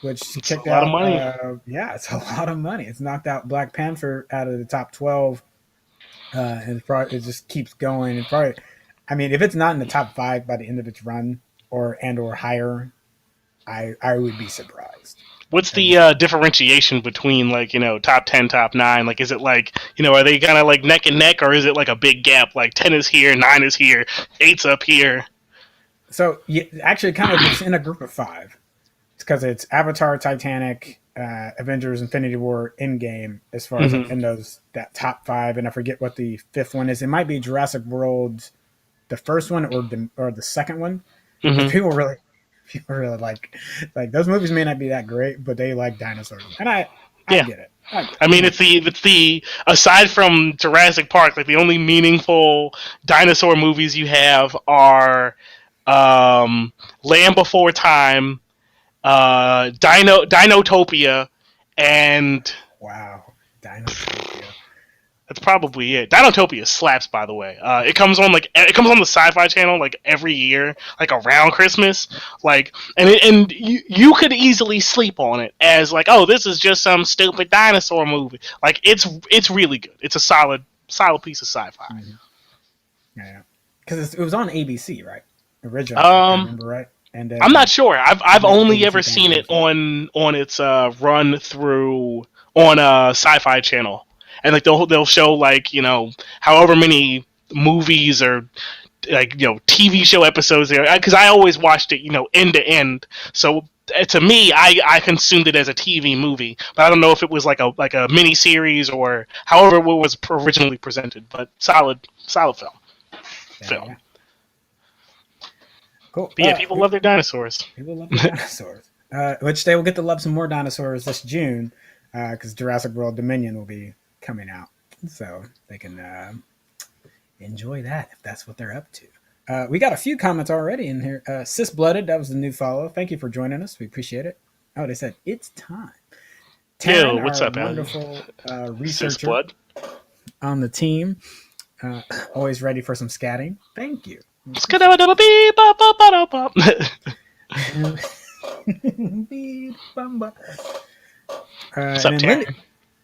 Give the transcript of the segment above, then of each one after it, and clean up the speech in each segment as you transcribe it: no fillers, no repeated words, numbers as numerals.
which It's a kicked lot of out. money. Yeah, it's a lot of money. It's knocked out Black Panther out of the top 12, and it just keeps going. And probably, I mean, if it's not in the top 5 by the end of its run or higher, I would be surprised. What's And the just differentiation between like top 10, top 9? Like, is it like are they kind of like neck and neck, or is it like a big gap? Like 10 is here, 9 is here, 8's up here. so actually, kind of, it's in a group of 5. It's because it's Avatar, Titanic, Avengers, Infinity War, Endgame. As far as like Hmm. in that top 5, and I forget what the 5th one is. It might be Jurassic World, the first one, or the second one, because Hmm. people really like those movies may not be that great, but they like dinosaurs, and I Yeah, get it. I get it. I I'm mean with it's the aside from Jurassic Park, like the only meaningful dinosaur movies you have are Land Before Time, Dinotopia, and Wow, Dinotopia. that's probably it. Dinotopia slaps, by the way. It comes on the Sci-Fi Channel like every year, like around Christmas. Like, and you could easily sleep on it as like, oh, this is just some stupid dinosaur movie. Like, it's really good. It's a solid piece of sci-fi. Mm-hmm. Yeah, because it was on ABC, right? Originally, if I Um, remember right, and I'm not then sure. I've made only ABC ever seen it Family. on its run through on Sci-Fi Channel, and like they'll show like however many movies or like TV show episodes there, because I always watched it end to end. So to me, I consumed it as a TV movie, but I don't know if it was like a mini series or however it was originally presented. But solid Yeah, film. yeah, cool. But yeah, people love their dinosaurs. People love their dinosaurs, which they will get to love some more dinosaurs this June, because Jurassic World Dominion will be coming out, so they can enjoy that if that's what they're up to. We got a few comments already in here. Cis Blooded, that was the new follow. Thank you for joining us. We appreciate it. Oh, they said it's time. Yo, Taryn, what's our up, Al? wonderful Sis researcher blood. on the team, always ready for some scatting. Thank you. And What's up, then Taryn?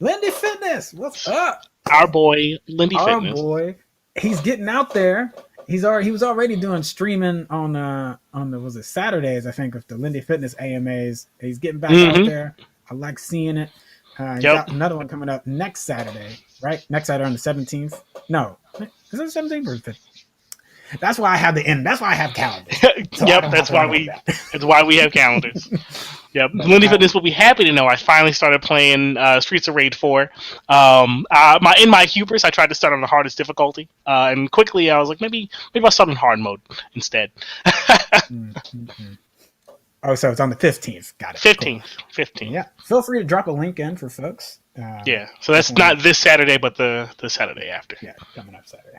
Lindy Fitness, what's up? Our boy, Lindy Our Fitness. boy, he's getting out there. He was already doing streaming on the was it Saturdays, I think, with the Lindy Fitness AMAs. He's getting back out Mm-hmm. there. I like seeing it. He's Yep. got another one coming up next Saturday, right? Next Saturday on the 17th. No, is it the 17th or the 15th? That's why I have the end. That's why I have calendars. So I Yep. don't have That's to why remember we. that. That's why we have calendars. Yep. But Lindy Fitness will be happy to know I finally started playing Streets of Rage 4. In my hubris, I tried to start on the hardest difficulty, and quickly I was like, maybe I'll start on hard mode instead. mm-hmm. Oh, so it's on the 15th. Got it. Cool. 15th. Yeah. Feel free to drop a link in for folks. Yeah. So that's not this Saturday, but the Saturday after. Yeah, coming up Saturday.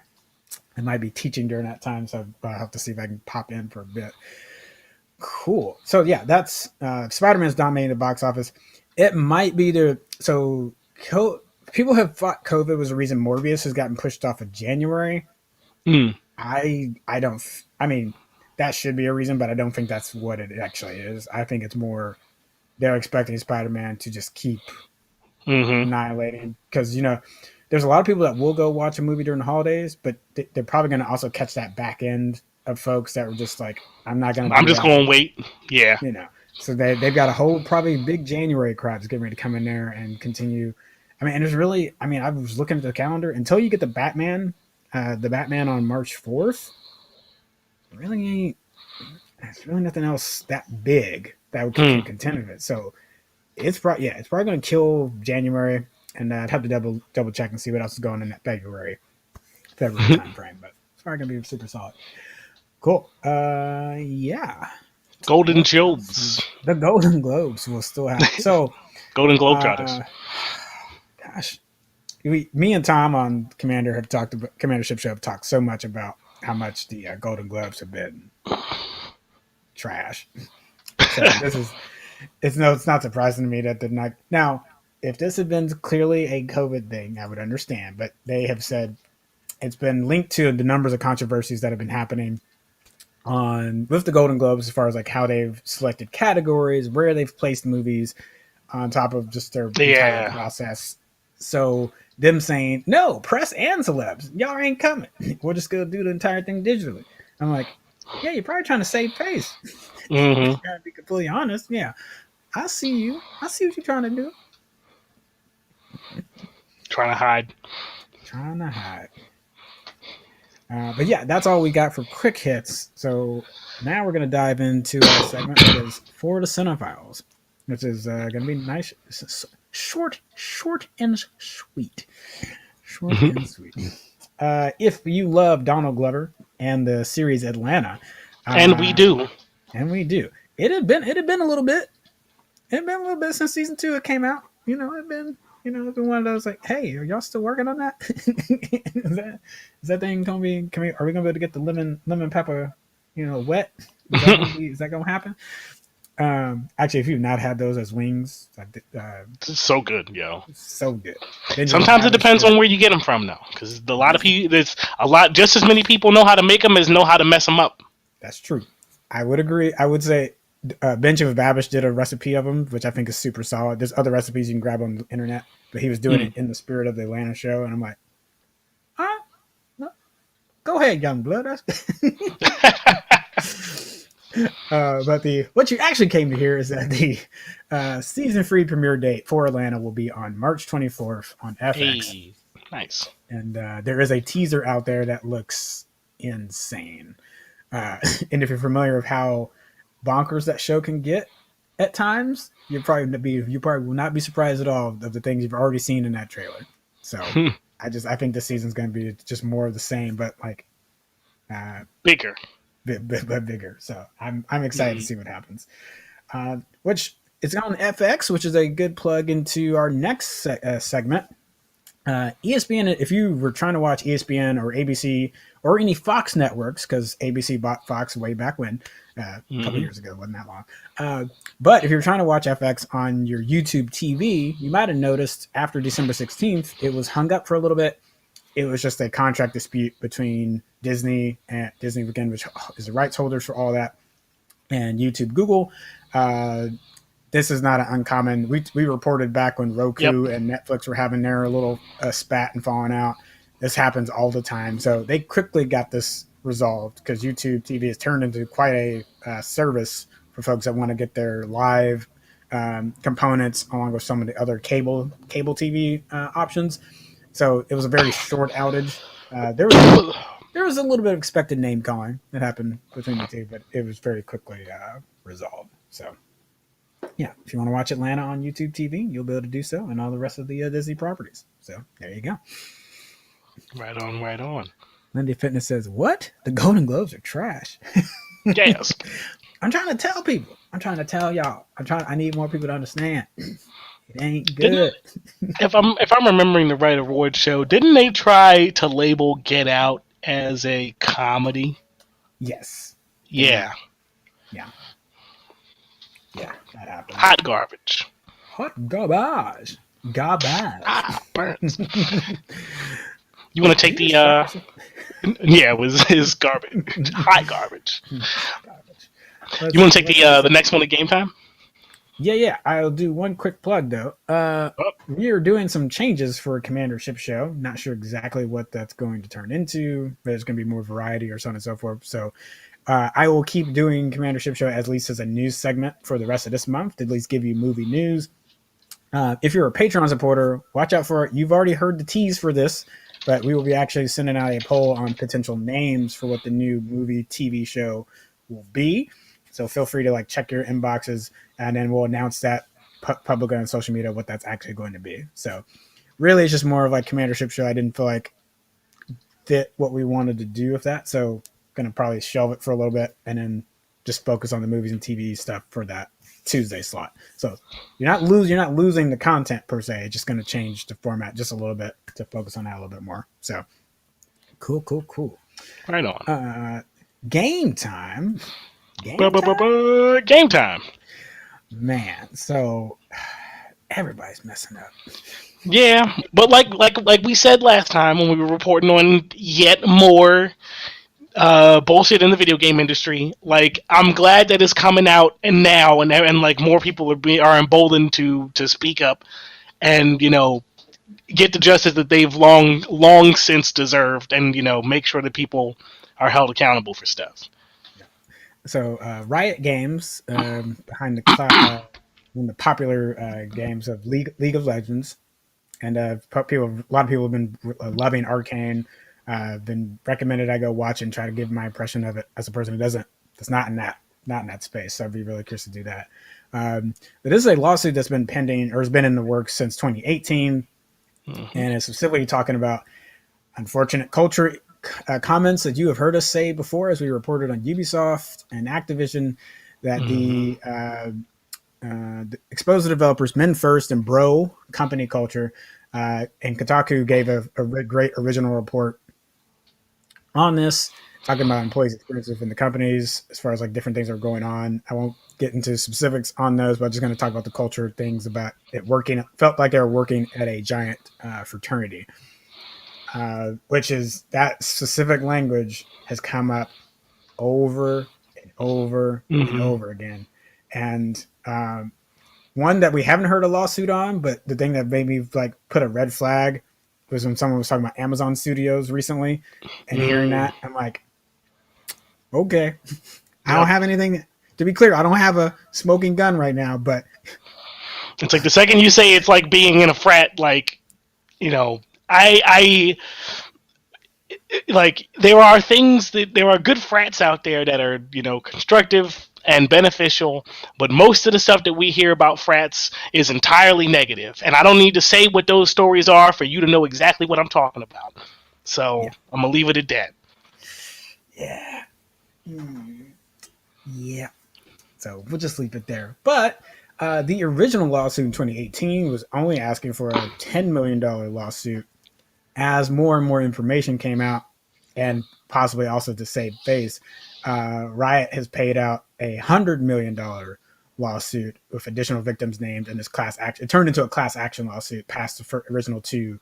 I might be teaching during that time, so I'll have to see if I can pop in for a bit. Cool. So yeah, that's Spider-Man's dominating the box office. It might be people have thought COVID was the reason Morbius has gotten pushed off of January. Mm. I don't. I mean, that should be a reason, but I don't think that's what it actually is. I think it's more they're expecting Spider-Man to just keep annihilating, because there's a lot of people that will go watch a movie during the holidays, but they're probably going to also catch that back end of folks that were just like, I'm not going to. I'm just going to wait. Yeah. So they've got a whole probably big January crowd that's getting ready to come in there and continue. I mean, and there's really, I mean, I was looking at the calendar until you get the Batman on March 4th. Really ain't. There's really nothing else that big that can contend with it. So it's probably going to kill January, and I'd have to double check and see what else is going in that February time frame. But it's probably going to be super solid. Cool. Yeah. Golden Globes. The Golden Globes will still have. So Golden Globetrotters. Gosh, me and Tom on Commandership Show have talked so much about how much the Golden Globes have been trash. So it's not surprising to me that they're not. Now, if this had been clearly a COVID thing, I would understand. But they have said it's been linked to the numbers of controversies that have been happening on with the Golden Globes as far as like how they've selected categories, where they've placed movies on top of just their entire Yeah. process. So them saying, no, press and celebs, y'all ain't coming. We're just gonna do the entire thing digitally. I'm like, yeah, you're probably trying to save face. Mm-hmm. Gotta be completely honest. Yeah. I see you. I see what you're trying to do. Trying to hide. Trying to hide. But yeah, that's all we got for quick hits. So now we're going to dive into our segment that is For the Cinephiles, which is going to be nice, short and sweet. Short and sweet. If you love Donald Glover and the series Atlanta, And we do. and we do, it had been a little bit. It had been a little bit since season 2 it came out. It's been one of those like, hey, are y'all still working on that? is that thing gonna be? Are we gonna be able to get the lemon pepper, wet? Is that gonna happen? Actually, if you've not had those as wings, It's so good, yo. so good. Sometimes it depends on where you get them from, though, because a lot of people, there's a lot, just as many people know how to make them as know how to mess them up. That's true. I would agree. I would say Bench of Babish did a recipe of them, which I think is super solid. There's other recipes you can grab on the internet, but he was doing it in the spirit of the Atlanta show, and I'm like, no, go ahead, young blood. But what you actually came to hear is that the season 3 premiere date for Atlanta will be on March 24th on FX. Hey, nice. And there is a teaser out there that looks insane. And if you're familiar with how bonkers that show can get at times, you probably will not be surprised at all of the things you've already seen in that trailer. So I think this season's going to be just more of the same, but like bigger. But bigger. So I'm excited to see what happens. Which it's on FX, which is a good plug into our next segment. ESPN. If you were trying to watch ESPN or ABC or any Fox networks, because ABC bought Fox way back when, a couple years ago, wasn't that long. But if you're trying to watch FX on your YouTube TV, you might have noticed after December 16th, it was hung up for a little bit. It was just a contract dispute between Disney and Disney, again, which is the rights holders for all that, and YouTube, Google. This is not an uncommon. We reported back when Roku and Netflix were having their little spat and falling out. This happens all the time. So they quickly got this resolved because YouTube TV has turned into quite a service for folks that want to get their live components along with some of the other cable TV options. So it was a very short outage. There was a little bit of expected name calling that happened between the two, but it was very quickly resolved. So, yeah, if you want to watch Atlanta on YouTube TV, you'll be able to do so, and all the rest of the Disney properties. So there you go. Right on, right on. Lindy Fitness says, "What? The Golden Globes are trash." Yes. I'm trying to tell people. I'm trying to tell y'all. I need more people to understand. It ain't good. If I'm remembering the right award show, didn't they try to label Get Out as a comedy? Yes. Yeah. Yeah, that happened. Hot garbage. Hot garbage. Garbage. Ah, burns. You want to take the yeah, it was his garbage. Hot garbage. Garbage. You want to take the next one at Game Time? Yeah. I'll do one quick plug though. We are doing some changes for Commander Ship Show. Not sure exactly what that's going to turn into. There's going to be more variety or so on and so forth. So I will keep doing Commander Ship Show at least as a news segment for the rest of this month to at least give you movie news. If you're a Patreon supporter, watch out for it. You've already heard the tease for this, but we will be actually sending out a poll on potential names for what the new movie TV show will be. So feel free to check your inboxes, and then we'll announce that publicly on social media what that's actually going to be. So really, it's just more of Commander Ship Show. I didn't feel fit what we wanted to do with that, so going to probably shelve it for a little bit and then just focus on the movies and TV stuff for that Tuesday slot. So you're not losing the content per se. It's just going to change the format just a little bit to focus on that a little bit more. So cool. Right on. Game time. Game time. Man, so everybody's messing up. Yeah, but like we said last time when we were reporting on yet more bullshit in the video game industry. Like, I'm glad that it's coming out and now, and like more people are emboldened to speak up and get the justice that they've long since deserved, and make sure that people are held accountable for stuff. So Riot Games, behind one of the popular games of League of Legends, and a lot of people have been loving Arcane. Been recommended I go watch and try to give my impression of it as a person who that's not in that space. So I'd be really curious to do that. But this is a lawsuit that's been pending or has been in the works since 2018, and it's specifically talking about unfortunate culture comments that you have heard us say before, as we reported on Ubisoft and Activision, that the expose the developers men first and bro company culture. And Kotaku gave a great original report on this, talking about employees' experiences within the companies as far as like different things that are going on. I won't get into specifics on those, but I'm just going to talk about the culture things about it working. It felt like they were working at a giant fraternity, which is that specific language has come up over and over and over again. And one that we haven't heard a lawsuit on, but the thing that made me like put a red flag was when someone was talking about Amazon Studios recently, and hearing that, I'm like, okay, I don't have anything. To be clear, I don't have a smoking gun right now, but it's like the second you say it's like being in a frat, like, I like there are good frats out there that are constructive and beneficial, but most of the stuff that we hear about frats is entirely negative, and I don't need to say what those stories are for you to know exactly what I'm talking about. So yeah. I'm gonna leave it at that. Yeah. So we'll just leave it there. But the original lawsuit in 2018 was only asking for a $10 million lawsuit. As more and more information came out, and possibly also to save face, Riot has paid out $100 million lawsuit with additional victims named in this class action. It turned into a class action lawsuit past the original two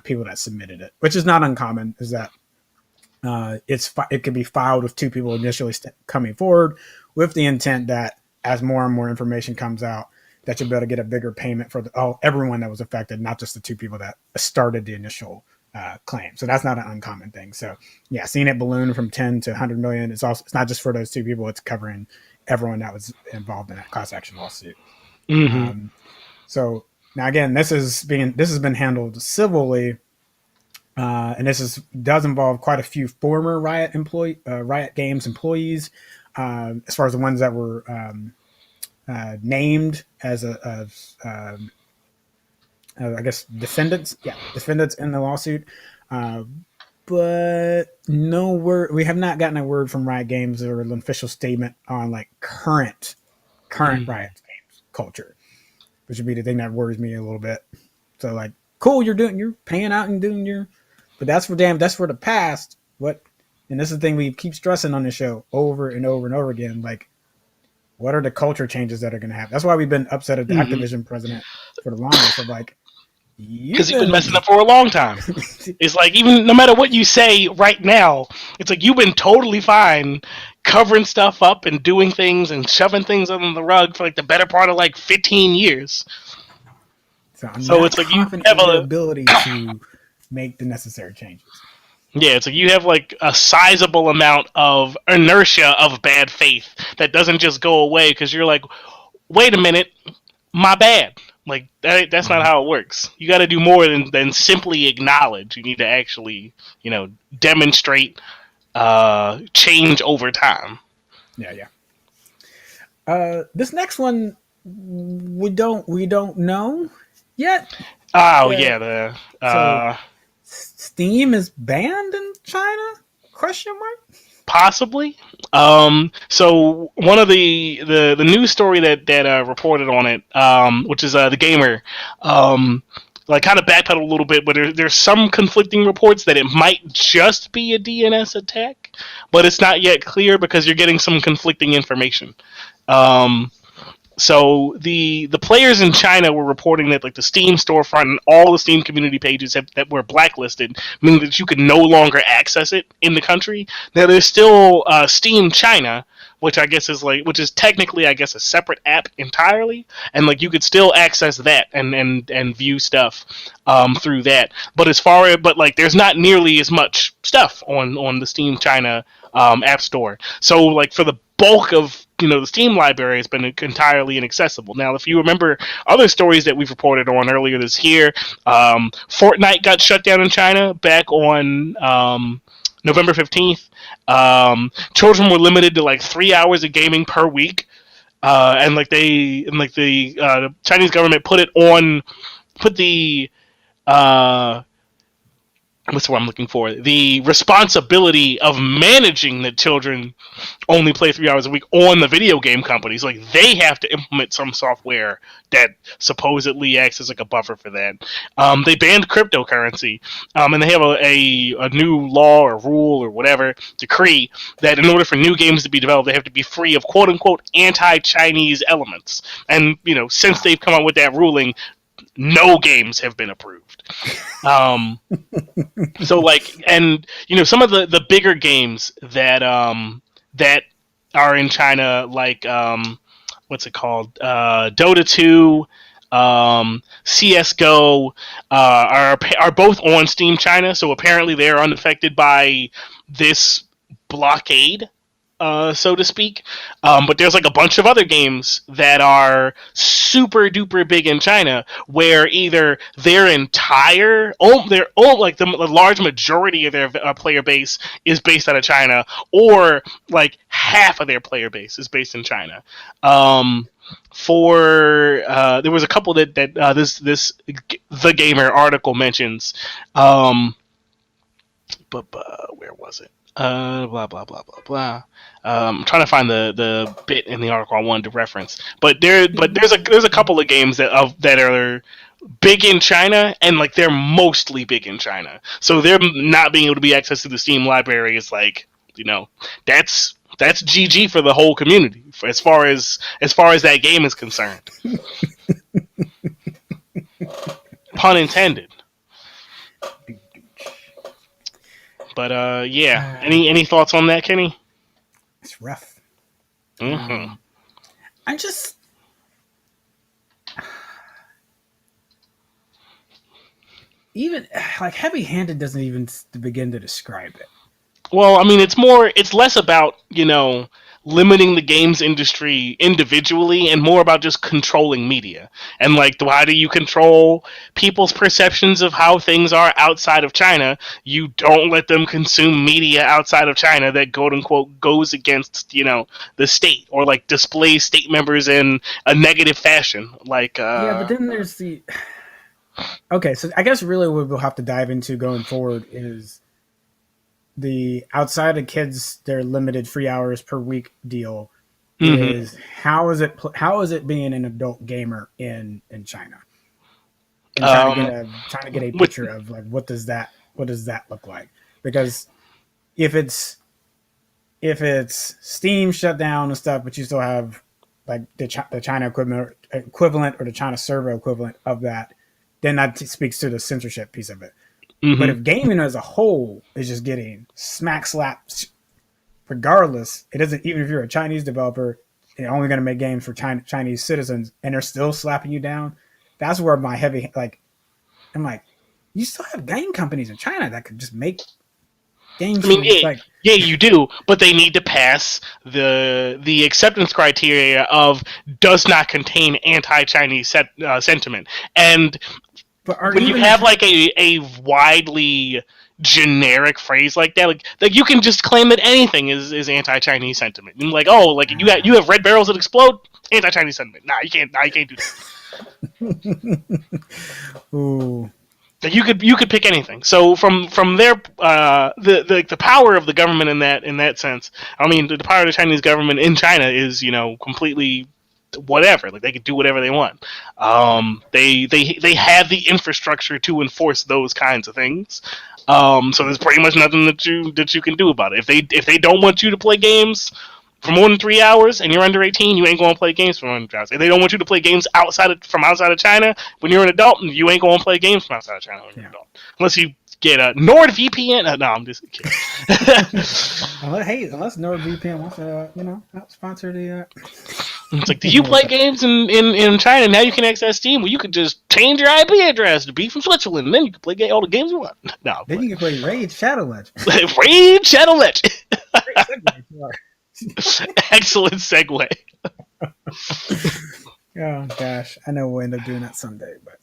people that submitted it, which is not uncommon. Is that it could be filed with two people initially coming forward with the intent that as more and more information comes out, that you'll be able to get a bigger payment for everyone that was affected, not just the two people that started the initial claim. So that's not an uncommon thing. So yeah, seeing it balloon from 10 to 100 million, it's not just for those two people, it's covering everyone that was involved in that class action lawsuit. So now again, this has been handled civilly, and does involve quite a few former Riot Games employees, as far as the ones that were named as I guess defendants in the lawsuit, but no word. We have not gotten a word from Riot Games or an official statement on like current Riot Games culture, which would be the thing that worries me a little bit. So like, cool, you're paying out and doing but that's for the past. And this is the thing we keep stressing on the show over and over and over again. Like, what are the culture changes that are going to happen? That's why we've been upset at the Activision president for the longest. Of like, because you've been messing up for a long time. It's like, even no matter what you say right now, it's like you've been totally fine covering stuff up and doing things and shoving things under the rug for like the better part of like 15 years. So it's like you have the ability to make the necessary changes. Yeah, it's like you have like a sizable amount of inertia of bad faith that doesn't just go away because you're like, wait a minute, my bad. Like that's not how it works. You got to do more than simply acknowledge. You need to actually, demonstrate change over time. Yeah. This next one we don't know yet. Oh yeah, so Steam is banned in China? Question mark? Possibly. So one of the news story that reported on it, which is the Gamer, like kind of backpedaled a little bit, but there's some conflicting reports that it might just be a DNS attack, but it's not yet clear because you're getting some conflicting information. So the players in China were reporting that like the Steam storefront and all the Steam community pages that were blacklisted, meaning that you could no longer access it in the country. Now there's still Steam China, which I guess is which is technically I guess a separate app entirely, and like you could still access that and view stuff through that. But like there's not nearly as much stuff on the Steam China app store. So like for the bulk of the Steam library has been entirely inaccessible. Now, if you remember other stories that we've reported on earlier this year, Fortnite got shut down in China back on November 15th. Children were limited to like 3 hours of gaming per week, and the Chinese government put the what's the word I'm looking for? The responsibility of managing the children only play 3 hours a week on the video game companies. Like they have to implement some software that supposedly acts as like a buffer for that. They banned cryptocurrency, and they have a new law or rule or whatever decree that in order for new games to be developed, they have to be free of quote unquote anti-Chinese elements. And since they've come out with that ruling, no games have been approved. So like, and some of the bigger games that that are in China, like what's it called, Dota 2, CS:GO, are both on Steam China. So apparently they're unaffected by this blockade, so to speak. But there's like a bunch of other games that are super duper big in China, where either their entire, like the large majority of their player base is based out of China, or like half of their player base is based in China. There was a couple that this The Gamer article mentions. But where was it? Blah blah blah blah blah. I'm trying to find the bit in the article I wanted to reference. But there's a couple of games that are big in China, and like they're mostly big in China. So they're not being able to be accessed to the Steam library is like, that's GG for the whole community as far as that game is concerned. Pun intended. But yeah, any thoughts on that, Kenny? It's rough. Mm-hmm. I just even like heavy-handed doesn't even begin to describe it. Well, I mean, it's less about limiting the games industry individually and more about just controlling media. And like, how do you control people's perceptions of how things are outside of China? You don't let them consume media outside of China that quote unquote goes against the state, or like displays state members in a negative fashion. Like yeah, but then there's the okay. So I guess really what we'll have to dive into going forward is the outside of kids, their limited 3 hours per week deal is how is it being an adult gamer in China? And trying to get a picture of like what does that look like? Because if it's Steam shut down and stuff, but you still have like the China equivalent or the China server equivalent of that, then that speaks to the censorship piece of it. Mm-hmm. But if gaming as a whole is just getting smack slapped, regardless, it isn't, even if you're a Chinese developer, you're only going to make games for Chinese citizens, and they're still slapping you down. That's where my heavy, like, I'm like, you still have game companies in China that could just make games. I mean, yeah, you do, but they need to pass the acceptance criteria of does not contain anti-Chinese sentiment. And when you have like a widely generic phrase like that, like you can just claim that anything is anti-Chinese sentiment. And like, oh, like you have red barrels that explode, anti-Chinese sentiment. Nah, you can't do that. Ooh. Like you could pick anything. So from their the power of the government in that sense, I mean, the power of the Chinese government in China is completely whatever. Like they can do whatever they want. They have the infrastructure to enforce those kinds of things. So there's pretty much nothing that you can do about it. If they don't want you to play games, for more than 3 hours and you're under 18, you ain't going to play games for more than 3 hours. If they don't want you to play games from outside of China when you're an adult, you ain't going to play games from outside of China when you're an adult. Unless you get a NordVPN. No, I'm just kidding. Unless NordVPN wants to, help sponsor the. It's like, do you play games in China? Now you can access Steam. Well, you could just change your IP address to be from Switzerland, and then you can play all the games you want. No, then you can play Raid Shadow Legends. Raid Shadow Legends. Excellent segue. Oh gosh, I know we'll end up doing that someday, but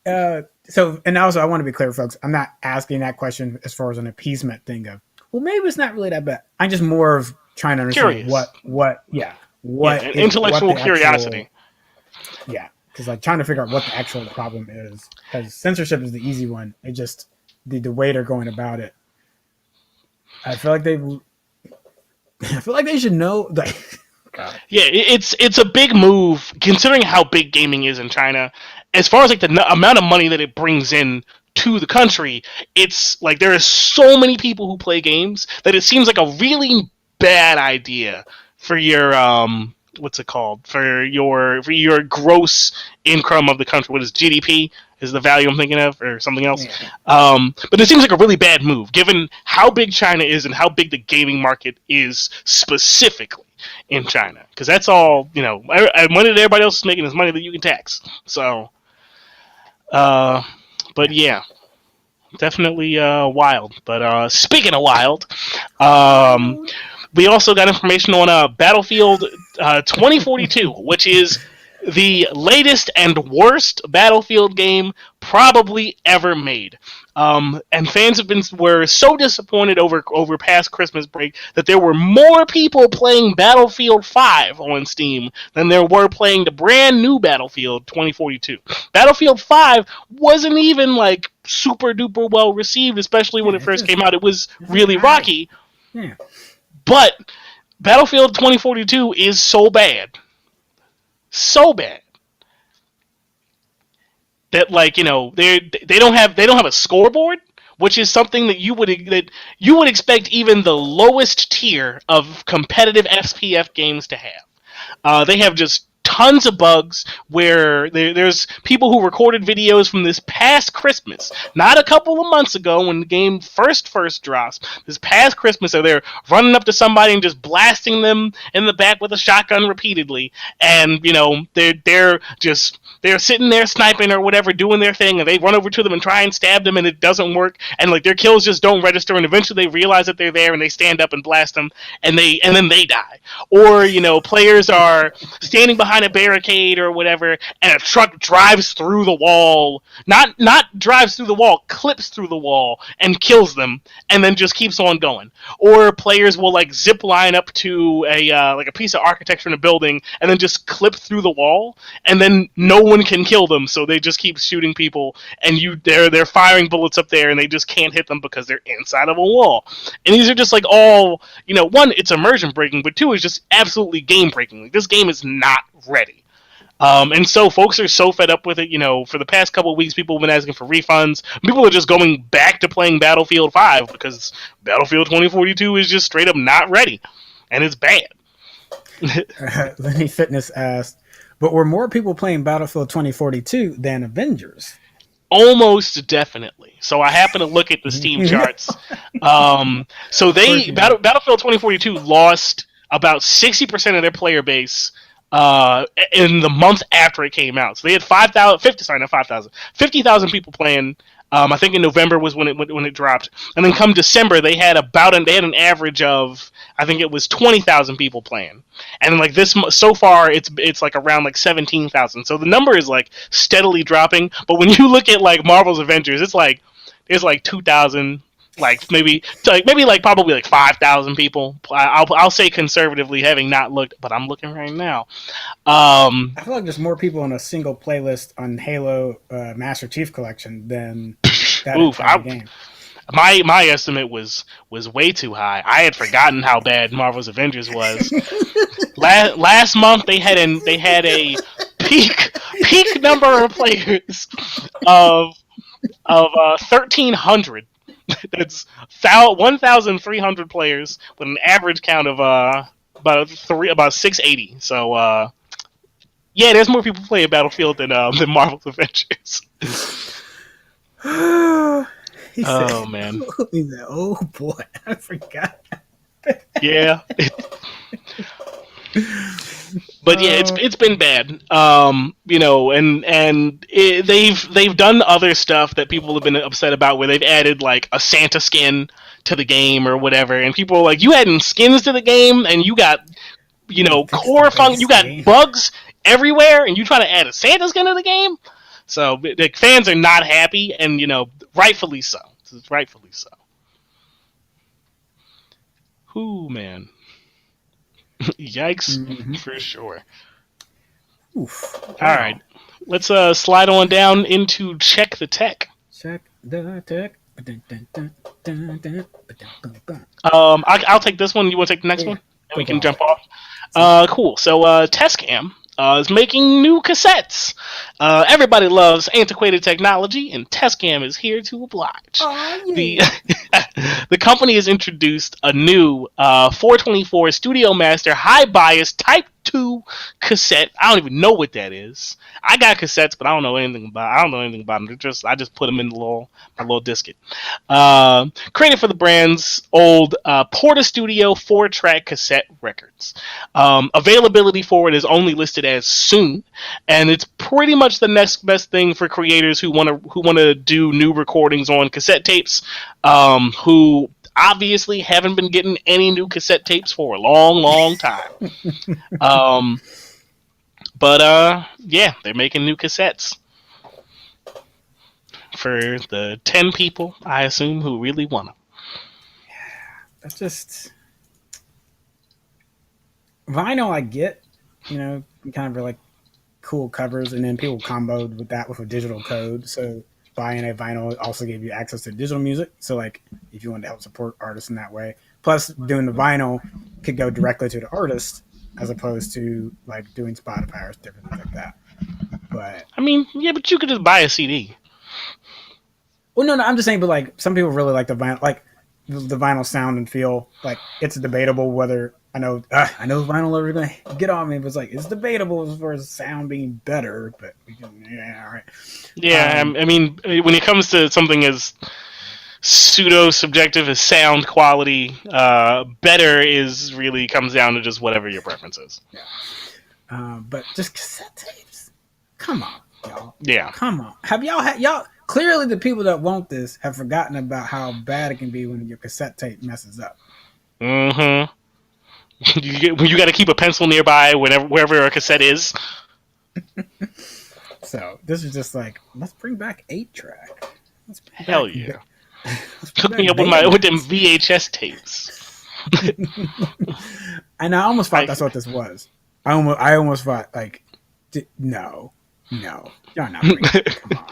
and also I want to be clear, folks. I'm not asking that question as far as an appeasement thing of, well, maybe it's not really that bad. I'm just more of trying to understand intellectual curiosity. Because like trying to figure out what the actual problem is. Because censorship is the easy one. It just the way they're going about it. I feel like they should know. Yeah, it's a big move considering how big gaming is in China. As far as like the amount of money that it brings in to the country, it's like there are so many people who play games that it seems like a really bad idea for your what's it called, for your gross income of the country. What is GDP? Is the value I'm thinking of, or something else? Yeah. But it seems like a really bad move, given how big China is and how big the gaming market is specifically in China. Because that's all, money that everybody else is making is money that you can tax. So, but yeah, definitely wild. But speaking of wild, we also got information on Battlefield 2042, which is the latest and worst Battlefield game probably ever made. And fans were so disappointed over past Christmas break that there were more people playing Battlefield 5 on Steam than there were playing the brand new Battlefield 2042. Battlefield 5 wasn't even like super duper well received, especially when it first came out. It was really rocky. Yeah. But Battlefield 2042 is so bad that they don't have a scoreboard, which is something that you would expect even the lowest tier of competitive SPF games to have. They have just tons of bugs where there's people who recorded videos from this past Christmas, not a couple of months ago when the game first drops. This past Christmas, so they're running up to somebody and just blasting them in the back with a shotgun repeatedly, and they're sitting there sniping or whatever, doing their thing, and they run over to them and try and stab them, and it doesn't work, and like their kills just don't register, and eventually they realize that they're there, and they stand up and blast them, and then they die. Or players are standing behind a barricade or whatever, and a truck drives through the wall, not drives through the wall, clips through the wall and kills them, and then just keeps on going. Or players will like zip line up to a piece of architecture in a building and then just clip through the wall, and then no one can kill them, so they just keep shooting people, and they're firing bullets up there, and they just can't hit them because they're inside of a wall. And these are just like all, one, it's immersion breaking, but two, it's just absolutely game breaking. Like, this game is not ready. And so folks are so fed up with it. For the past couple of weeks, people have been asking for refunds. People are just going back to playing Battlefield 5 because Battlefield 2042 is just straight up not ready, and it's bad. Lenny Fitness asked, but were more people playing Battlefield 2042 than Avengers? Almost definitely. So I happen to look at the Steam charts. So Battlefield 2042 lost about 60% of their player base in the month after it came out. So they had 50,000 people playing. I think in November was when it dropped, and then come December they had an average of, I think it was 20,000 people playing, and then like this so far it's like around like 17,000. So the number is like steadily dropping. But when you look at like Marvel's Avengers, it's like there's like 2,000. Maybe probably 5,000 people. I'll say conservatively, having not looked, but I'm looking right now. I feel like there's more people on a single playlist on Halo Master Chief Collection than that game. My estimate was way too high. I had forgotten how bad Marvel's Avengers was. Last month they had a peak number of players of 1,300. That's 1,300 players with an average count of about 680. So yeah, there's more people playing Battlefield than Marvel's Avengers. he Oh said, man, he said, "Oh boy, I forgot." yeah. But yeah, it's been bad. They've done other stuff that people have been upset about, where they've added like a Santa skin to the game or whatever, and people are like, you adding skins to the game, and you got Fix the you base got game. bugs everywhere, and you trying to add a Santa skin to the game. So the fans are not happy, and rightfully so. Rightfully so. Whoo, man. Yikes, for sure. Oof. All right, let's slide on down into check the tech. Check the tech. I'll take this one. You want to take the next one? And we can jump off. Cool. So Testcam is making new cassettes. Everybody loves antiquated technology, and Testcam is here to oblige. Oh, yeah. The company has introduced a new 424 Studio Master High Bias Type 2 cassette. I don't even know what that is. I got cassettes, but I don't know anything about them. I just put them in my little disket. Created for the brand's old Porta Studio 4-track cassette records. Availability for it is only listed as soon, and it's pretty much the next best thing for creators who want to do new recordings on cassette tapes, who obviously haven't been getting any new cassette tapes for a long time. But yeah, they're making new cassettes for the 10 people, I assume, who really want them. That's just vinyl. I get, kind of like cool covers, and then people comboed with that with a digital code. So buying a vinyl also gave you access to digital music. So like if you wanted to help support artists in that way, plus doing the vinyl could go directly to the artist as opposed to like doing Spotify or different things like that. But I mean, yeah, but you could just buy a CD. Well, no, I'm just saying, but like some people really like the vinyl sound and feel. Like it's debatable whether I know vinyl are going to get on me, but it's debatable as far as sound being better. But all right. Yeah, I mean, when it comes to something as pseudo subjective as sound quality, better is really comes down to just whatever your preference is. Yeah. But just cassette tapes, come on, y'all. Yeah, come on. Have y'all? Clearly, the people that want this have forgotten about how bad it can be when your cassette tape messes up. Mm-hmm. You got to keep a pencil nearby wherever a cassette is. So this is just like, let's bring back 8-track. Hell yeah! Hook me up with them VHS tapes. And I almost thought that's what this was. I almost thought no, y'all not bringing it. Come on.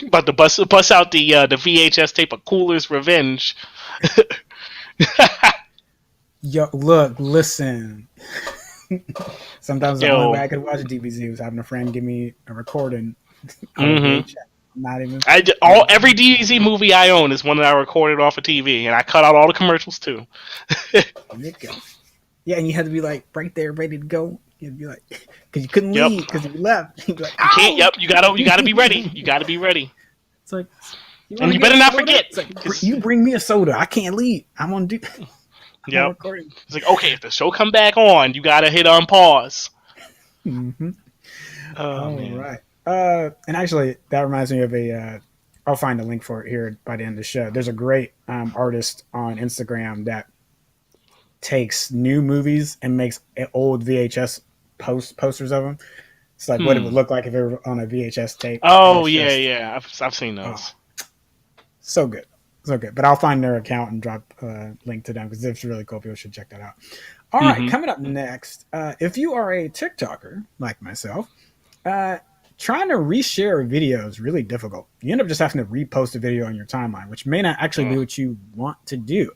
About to bust out the VHS tape of Cooler's Revenge. Yo, look, listen. Sometimes the only way I could watch a DVZ was having a friend give me a recording. Not even. Every DVZ movie I own is one that I recorded off of TV, and I cut out all the commercials too. There you go. Yeah, and you had to be like right there, ready to go. You'd be like, because you couldn't leave because you left. You'd be like, you can't. Yep, you gotta be ready. You gotta be ready. It's like, and you better not forget. It's like, you bring me a soda. I can't leave. I'm gonna do. Yep. It's like, okay, if the show come back on, you gotta hit on pause. Mm-hmm. Oh, man. Right. And actually, that reminds me of I'll find a link for it here by the end of the show. There's a great artist on Instagram that takes new movies and makes old VHS posters of them. It's like what it would look like if it were on a VHS tape. Oh, yeah. I've seen those. So good. But I'll find their account and drop a link to them because it's really cool. People should check that out. All right, coming up next, if you are a TikToker like myself, trying to reshare a video is really difficult. You end up just having to repost a video on your timeline, which may not actually be what you want to do.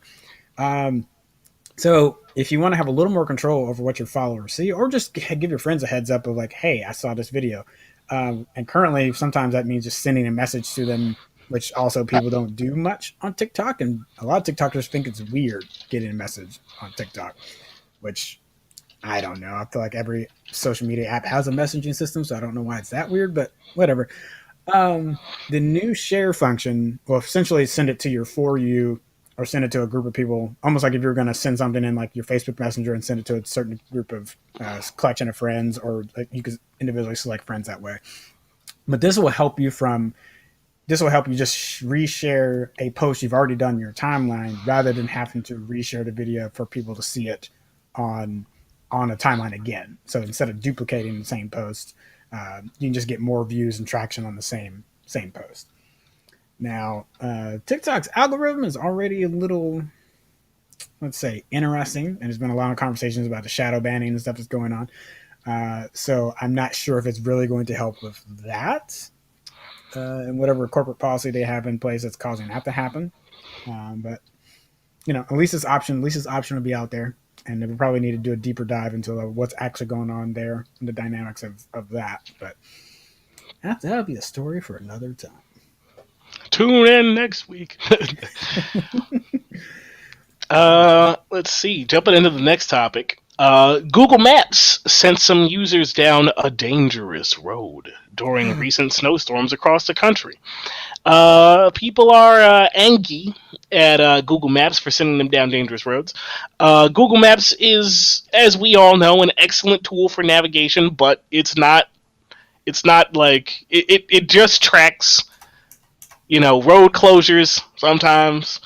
So if you want to have a little more control over what your followers see, or just give your friends a heads up of like, hey, I saw this video. And currently, sometimes that means just sending a message to them, which also people don't do much on TikTok. And a lot of TikTokers think it's weird getting a message on TikTok, which I don't know. I feel like every social media app has a messaging system, so I don't know why it's that weird, but whatever. Um, the new share function will essentially send it to your For You or send it to a group of people, almost like if you were going to send something in like your Facebook Messenger and send it to a certain group of collection of friends, or like you could individually select friends that way. But this will help you just reshare a post you've already done in your timeline rather than having to reshare the video for people to see it on on a timeline again. So instead of duplicating the same post, you can just get more views and traction on the same post. Now, TikTok's algorithm is already a little, let's say, interesting, and there's been a lot of conversations about the shadow banning and stuff that's going on. So I'm not sure if it's really going to help with that and whatever corporate policy they have in place that's causing that to happen. But at least this option will be out there, and we probably need to do a deeper dive into what's actually going on there and the dynamics of that. But that'll be a story for another time. Tune in next week. Let's see. Jumping into the next topic. Google Maps sent some users down a dangerous road during recent snowstorms across the country. People are angry at Google Maps for sending them down dangerous roads. Google Maps is, as we all know, an excellent tool for navigation, but it's not. It's not like it just tracks, road closures sometimes,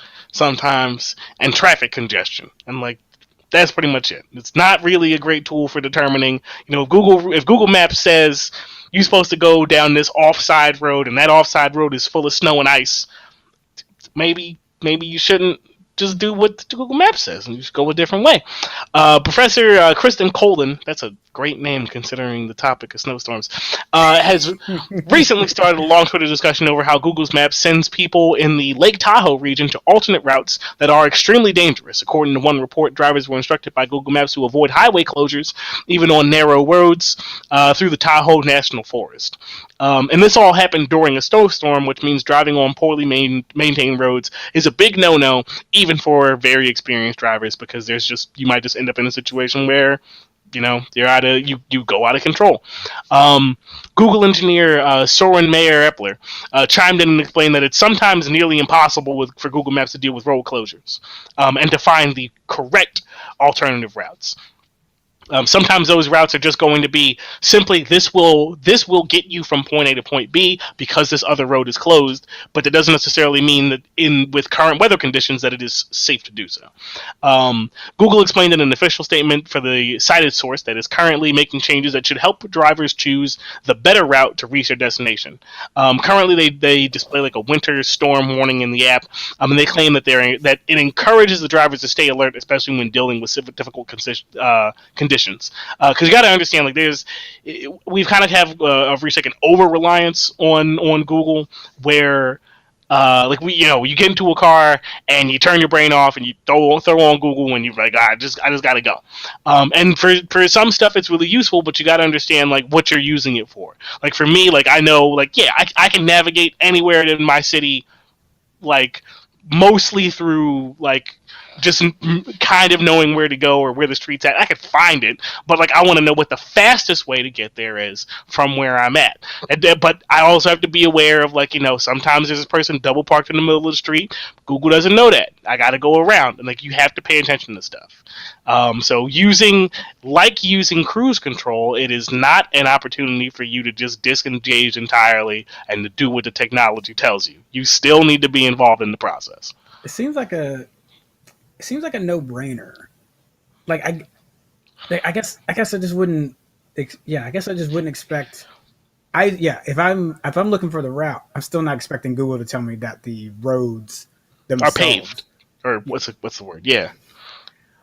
and traffic congestion, and like that's pretty much it. It's not really a great tool for determining, if Google Maps says you're supposed to go down this offside road and that offside road is full of snow and ice, maybe you shouldn't just do what the Google Maps says and just go a different way. Professor Kristen Colden, that's a great name considering the topic of snowstorms, has recently started a long Twitter discussion over how Google's Maps sends people in the Lake Tahoe region to alternate routes that are extremely dangerous. According to one report, drivers were instructed by Google Maps to avoid highway closures, even on narrow roads, through the Tahoe National Forest. And this all happened during a snowstorm, which means driving on poorly maintained roads is a big no-no, even for very experienced drivers, because you might just end up in a situation where you go out of control. Google engineer Soren Meyer-Epler chimed in and explained that it's sometimes nearly impossible for Google Maps to deal with road closures and to find the correct alternative routes. Sometimes those routes are just going to be simply this will get you from point A to point B because this other road is closed, but that doesn't necessarily mean that with current weather conditions that it is safe to do so. Google explained in an official statement for the cited source that is currently making changes that should help drivers choose the better route to reach their destination. Currently, they display like a winter storm warning in the app, and they claim that that it encourages the drivers to stay alert, especially when dealing with difficult conditions. Because you got to understand, like we've kind of have reached like an over reliance on Google, where you get into a car and you turn your brain off and you throw on Google and you're like, I just got to go. And for some stuff it's really useful, but you got to understand like what you're using it for. Like for me, like I know, like I can navigate anywhere in my city, like mostly through like just kind of knowing where to go or where the street's at. I could find it, but like I want to know what the fastest way to get there is from where I'm at. But I also have to be aware of like, sometimes there's this person double parked in the middle of the street. Google doesn't know that. I got to go around, and like you have to pay attention to stuff. So using cruise control, it is not an opportunity for you to just disengage entirely and to do what the technology tells you. You still need to be involved in the process. It seems like a no-brainer. Like I guess I just wouldn't. Yeah, I guess I just wouldn't expect. If I'm looking for the route, I'm still not expecting Google to tell me that the roads themselves are paved, or what's the word? Yeah.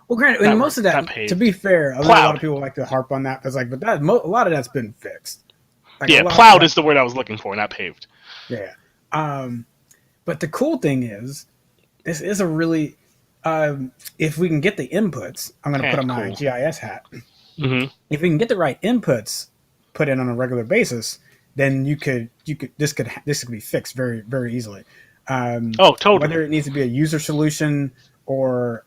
Well, granted, and most of that, to be fair, a lot of people like to harp on that. It's like, but a lot of that's been fixed. Like plowed is the word I was looking for, not paved. Yeah. But the cool thing is, this is a really, if we can get the inputs, I'm going to put on my GIS hat. Mm-hmm. If we can get the right inputs put in on a regular basis, then this could be fixed very, very easily. Totally. Whether it needs to be a user solution or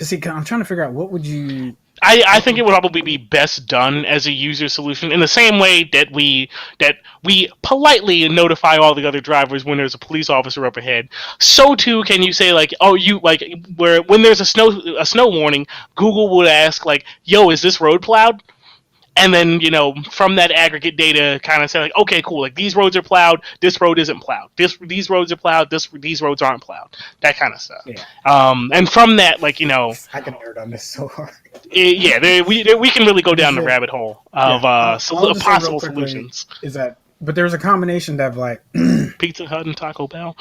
See, I'm trying to figure out what would you. I think it would probably be best done as a user solution in the same way that we politely notify all the other drivers when there's a police officer up ahead. So too can you say like, oh, you like where when there's a snow warning, Google would ask like, yo, is this road plowed? And then from that aggregate data kind of say like, okay, cool, like these roads are plowed, this road isn't plowed, these roads are plowed, these roads aren't plowed, that kind of stuff. Yeah. And from that, like I can nerd on this so hard. we can really go down the rabbit hole of possible solutions. Is that, but there's a combination of like Pizza Hut and Taco Bell.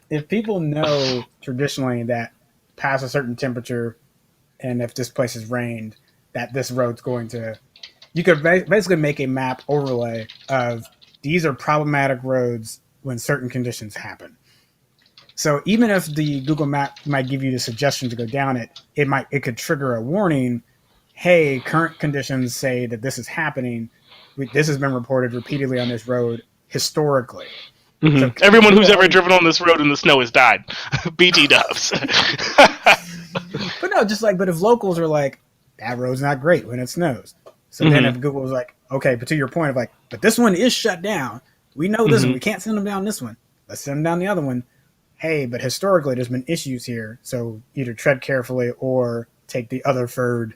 If people know traditionally that past a certain temperature, and if this place has rained, that this road's going to, you could basically make a map overlay of these are problematic roads when certain conditions happen. So even if the Google map might give you the suggestion to go down it, it could trigger a warning. Hey, current conditions say that this is happening. This has been reported repeatedly on this road historically. Mm-hmm. So everyone who's ever driven on this road in the snow has died. BT dubs. But no, but if locals are like, that road's not great when it snows. So then if Google was like, okay, but to your point of like, but this one is shut down. We know this one. We can't send them down this one. Let's send them down the other one. Hey, but historically there's been issues here. So either tread carefully or take the other third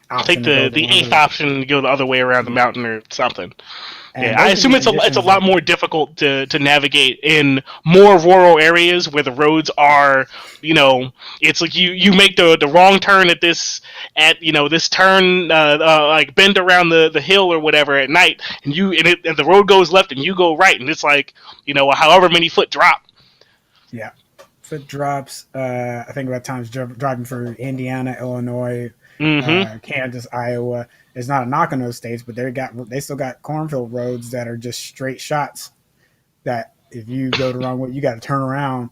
option. Take the eighth option and go the other way around the mountain or something. And I assume it's a lot more difficult to navigate in more rural areas where the roads are, it's like you make the wrong turn at this turn like bend around the hill or whatever at night, and the road goes left and you go right, and it's like however many foot drop. Yeah, foot drops. I think about times driving for Indiana, Illinois, Kansas, Iowa. It's not a knock on those states, but they still got cornfield roads that are just straight shots. That if you go the wrong way, you got to turn around.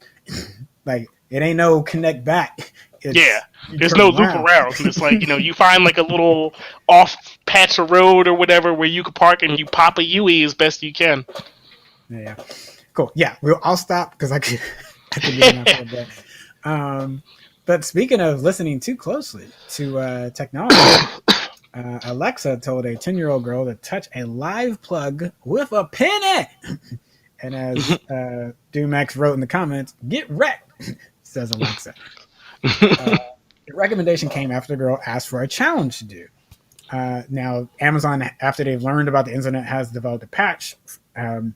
Like it ain't no connect back. There's no loop around. It's like you find like a little off patch of road or whatever where you can park and you pop a UE as best you can. Yeah, cool. Yeah, I'll stop because I could be enough of that. But speaking of listening too closely to technology. Alexa told a 10-year-old girl to touch a live plug with a penny. And as Doomax wrote in the comments, get wrecked, says Alexa. The recommendation came after the girl asked for a challenge to do. Now, Amazon, after they've learned about the incident, has developed a patch to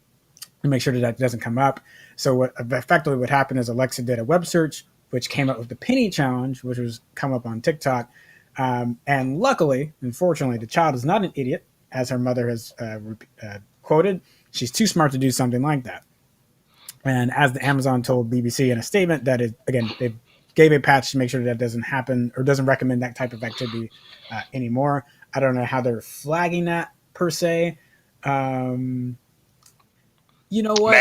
make sure that doesn't come up. So effectively what happened is Alexa did a web search, which came up with the penny challenge, which was come up on TikTok. And luckily, unfortunately, the child is not an idiot, as her mother has quoted. She's too smart to do something like that. And as the Amazon told BBC in a statement that they gave a patch to make sure that doesn't happen or doesn't recommend that type of activity anymore. I don't know how they're flagging that per se. You know what?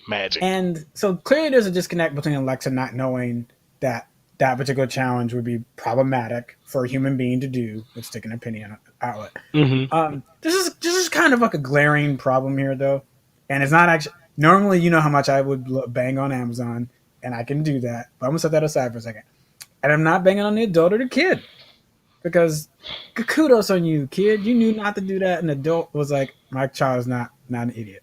Magic. And so clearly there's a disconnect between Alexa not knowing that particular challenge would be problematic for a human being to do with sticking a penny in an outlet. This is kind of like a glaring problem here, though. And it's not actually... Normally, you know how much I would bang on Amazon, and I can do that. But I'm going to set that aside for a second. And I'm not banging on the adult or the kid. Because kudos on you, kid. You knew not to do that. An adult was like, my child is not an idiot.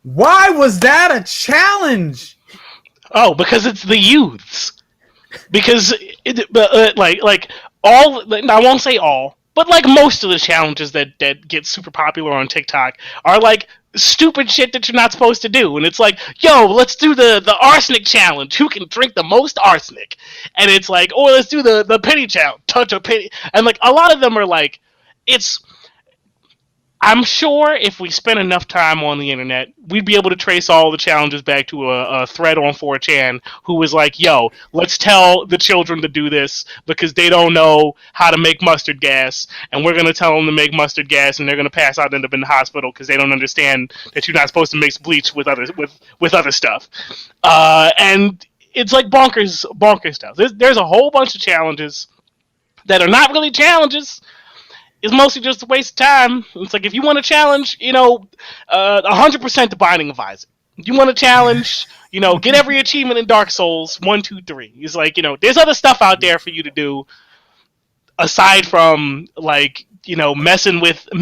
Why was that a challenge? Oh, because it's the youths. Because I won't say all, but like most of the challenges that get super popular on TikTok are like stupid shit that you're not supposed to do. And it's like, yo, let's do the arsenic challenge. Who can drink the most arsenic? And it's like, oh, let's do the penny challenge. Touch a penny. And like a lot of them are like, I'm sure if we spent enough time on the internet, we'd be able to trace all the challenges back to a thread on 4chan who was like, yo, let's tell the children to do this because they don't know how to make mustard gas, and we're going to tell them to make mustard gas, and they're going to pass out and end up in the hospital because they don't understand that you're not supposed to mix bleach with other stuff. And it's like bonkers stuff. There's a whole bunch of challenges that are not really challenges. It's mostly just a waste of time. It's like if you want to challenge, 100% the Binding of Isaac. You want a challenge? Get every achievement in Dark Souls 1, 2, 3. It's like, there's other stuff out there for you to do aside from like,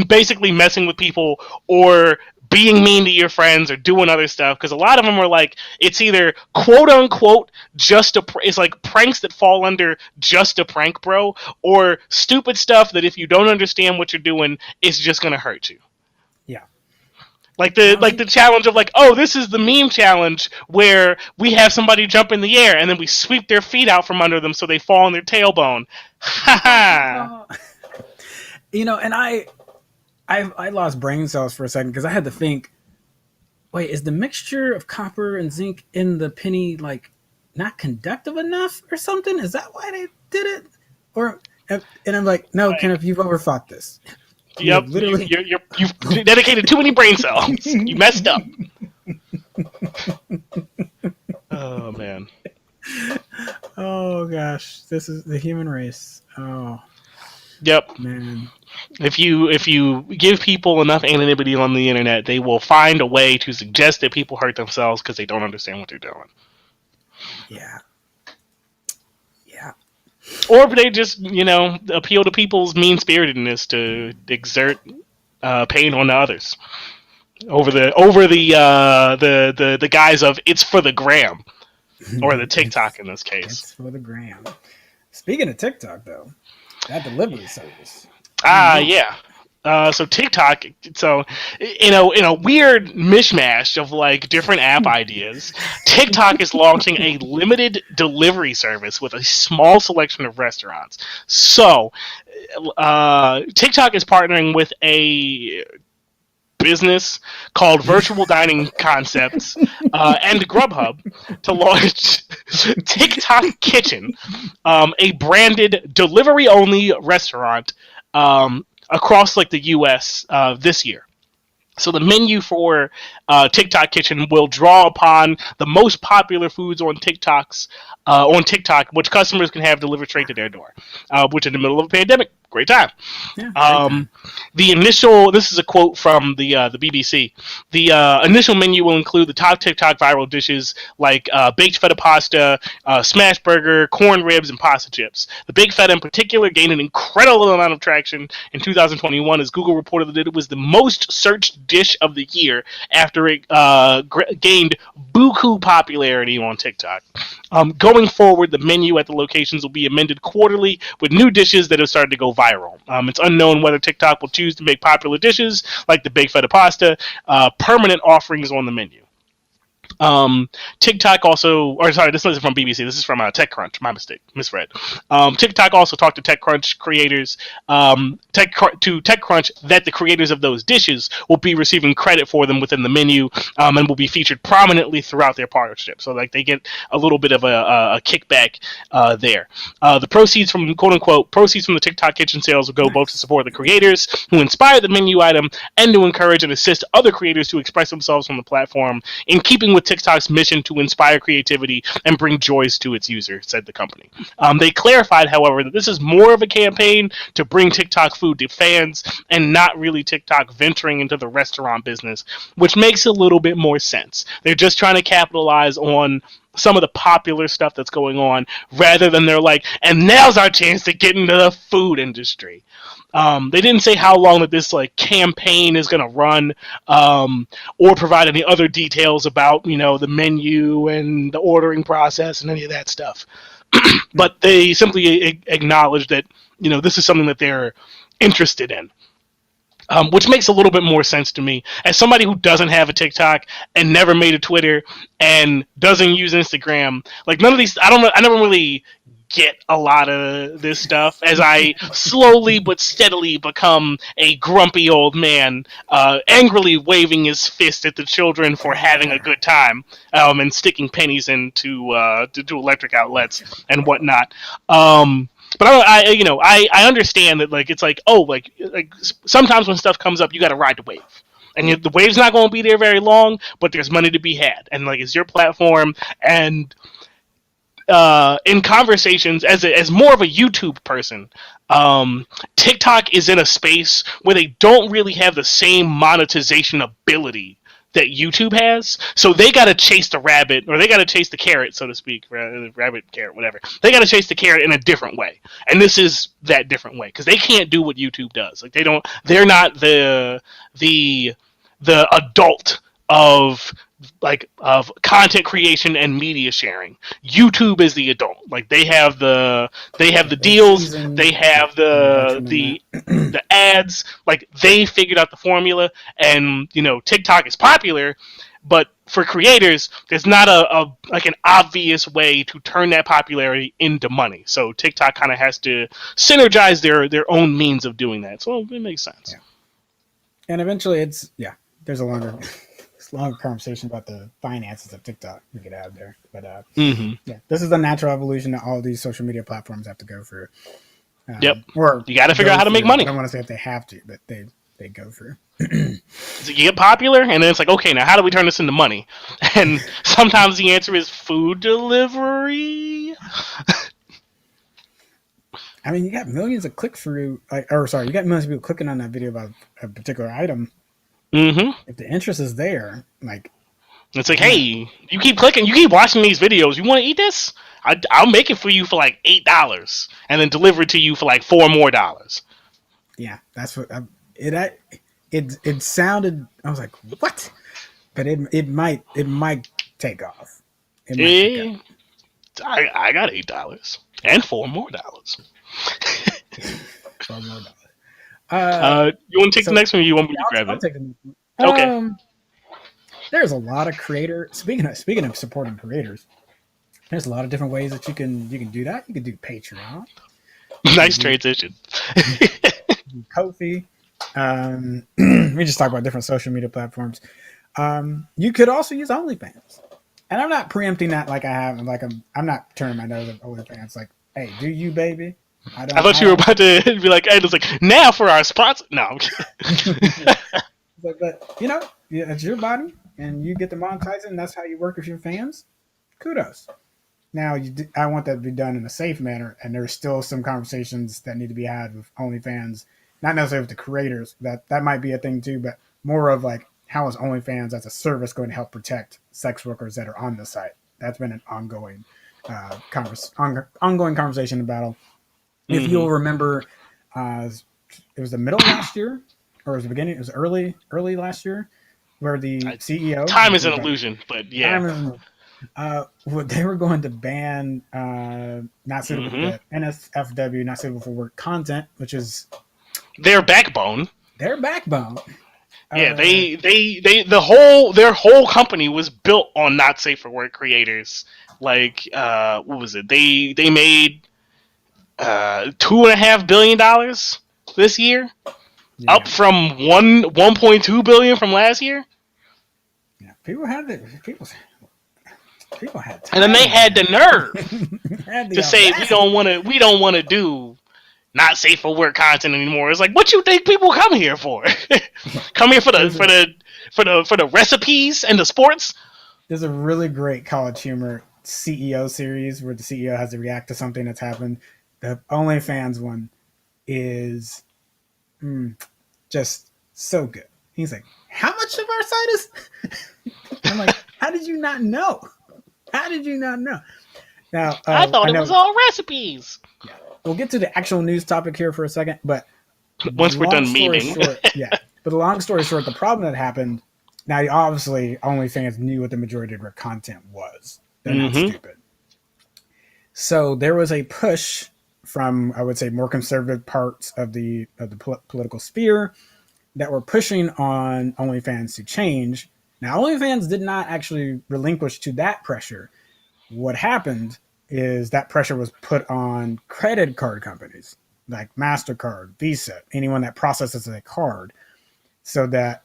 basically messing with people or being mean to your friends or doing other stuff, because a lot of them are like, it's either quote unquote it's like pranks that fall under just a prank, bro, or stupid stuff that if you don't understand what you're doing, it's just gonna hurt you. Yeah. Like the challenge of like, oh, this is the meme challenge where we have somebody jump in the air and then we sweep their feet out from under them so they fall on their tailbone. Ha ha. And I lost brain cells for a second because I had to think, wait, is the mixture of copper and zinc in the penny like not conductive enough or something? Is that why they did it? And I'm like, no, Kenneth, you've overthought this. Yep, literally, you've dedicated too many brain cells. You messed up. Oh man. Oh gosh, this is the human race. Oh. Yep. Man. If you give people enough anonymity on the internet, they will find a way to suggest that people hurt themselves because they don't understand what they're doing. Yeah. Or they just, appeal to people's mean-spiritedness to exert pain on others over the guise of it's for the gram, or the TikTok in this case. It's for the gram. Speaking of TikTok, though, that delivery service. Yeah. So TikTok, in a weird mishmash of like different app ideas, TikTok is launching a limited delivery service with a small selection of restaurants. So TikTok is partnering with a business called Virtual Dining Concepts and Grubhub to launch TikTok Kitchen, a branded delivery-only restaurant across like the U.S. This year. So the menu for TikTok Kitchen will draw upon the most popular foods on TikTok, which customers can have delivered straight to their door. Which in the middle of a pandemic, great time. Yeah, great time. This is a quote from the BBC. The initial menu will include the top TikTok viral dishes like baked feta pasta, smash burger, corn ribs, and pasta chips. The baked feta in particular gained an incredible amount of traction in 2021 as Google reported that it was the most searched dish of the year after it gained buku popularity on TikTok. Going forward, the menu at the locations will be amended quarterly with new dishes that have started to go viral. It's unknown whether TikTok will choose to make popular dishes like the baked feta pasta permanent offerings on the menu. TikTok also, this isn't from BBC. This is from TechCrunch. My mistake, misread. TikTok also talked to TechCrunch creators, TechCrunch that the creators of those dishes will be receiving credit for them within the menu, and will be featured prominently throughout their partnership. So like they get a little bit of a kickback there. The proceeds from quote unquote proceeds from the TikTok kitchen sales will go both to support the creators who inspired the menu item and to encourage and assist other creators to express themselves on the platform in keeping with TikTok's mission to inspire creativity and bring joys to its users, said the company. They clarified, however, that this is more of a campaign to bring TikTok food to fans and not really TikTok venturing into the restaurant business, which makes a little bit more sense. They're just trying to capitalize on some of the popular stuff that's going on rather than they're like, and now's our chance to get into the food industry. They didn't say how long that this like campaign is going to run, or provide any other details about the menu and the ordering process and any of that stuff. But they simply acknowledge that this is something that they're interested in. Which makes a little bit more sense to me. As somebody who doesn't have a TikTok and never made a Twitter and doesn't use Instagram, like none of these, I never really get a lot of this stuff as I slowly but steadily become a grumpy old man, angrily waving his fist at the children for having a good time, and sticking pennies into to electric outlets and whatnot. But I understand that like it's like sometimes when stuff comes up you got to ride the wave, and the wave's not going to be there very long, but there's money to be had, and like it's your platform. And in conversations as more of a YouTube person, TikTok is in a space where they don't really have the same monetization ability that YouTube has. So they got to chase the rabbit, or they got to chase the carrot, so to speak, rabbit, carrot, whatever. They got to chase the carrot in a different way, and this is that different way because they can't do what YouTube does. Like they don't, they're not the adult of of content creation and media sharing. YouTube is the adult. Like they have the deals, they have the ads. Like they figured out the formula, and TikTok is popular, but for creators, there's not a an obvious way to turn that popularity into money. So TikTok kind of has to synergize their own means of doing that. So it makes sense. Yeah. And eventually, there's a longer conversation about the finances of TikTok we could have there. But this is the natural evolution that all these social media platforms have to go through. Yep. Or you got to figure out how to make money. I don't want to say if they have to, but they go through. So you get popular, and then it's like, okay, now how do we turn this into money? And sometimes the answer is food delivery. I mean, you got millions of click through, you got millions of people clicking on that video about a particular item. Mm-hmm. If the interest is there, it's like, hey, you keep clicking, you keep watching these videos. You want to eat this? I'll make it for you for like $8, and then deliver it to you for like $4 more. Yeah, that's what it sounded. I was like, what? But it might take off. I got $8 and $4 more. $4 more. You want to take the next one, or you want me to grab it? I'll take the next one. Okay. There's a lot of speaking of supporting creators, there's a lot of different ways that you can do that. You can do Patreon. Nice transition. Ko-fi. We just talk about different social media platforms. You could also use OnlyFans, and I'm not preempting that like I have. I'm not turning my nose at OnlyFans. Like, hey, do you, baby? I thought you were about to be like, hey, it's like, now for our sponsor. No, I'm kidding. but it's your body, and you get to monetize it, and that's how you work with your fans. Kudos. Now, I want that to be done in a safe manner, and there's still some conversations that need to be had with OnlyFans, not necessarily with the creators. That might be a thing too, but more of like, how is OnlyFans as a service going to help protect sex workers that are on the site? That's been an ongoing conversation and battle. If you'll remember, it was the middle of last year, or it was the beginning. It was early last year, where the CEO. Time is an illusion, but yeah. They were going to ban not suitable for NSFW, not suitable for work content, which is their backbone. Their backbone. Yeah, their whole company was built on not safe for work creators. Like, what was it? They made $2.5 billion this year, up from 1.2 billion from last year. Yeah, people had time, and then they had the nerve to say we don't want to do not safe for work content anymore. It's like, what you think people come here for? Come here for the recipes and the sports? There's a really great College Humor CEO series where the CEO has to react to something that's happened. The OnlyFans one is just so good. He's like, how much of our site is? I'm like, how did you not know? How did you not know? Now, I thought it was all recipes. Yeah. We'll get to the actual news topic here for a second, but once we're done memeing. But the long story short, the problem that happened, now obviously OnlyFans knew what the majority of their content was. They're not stupid. So there was a push from, I would say, more conservative parts of the political sphere that were pushing on OnlyFans to change. Now, OnlyFans did not actually relinquish to that pressure. What happened is that pressure was put on credit card companies like MasterCard, Visa, anyone that processes a card, so that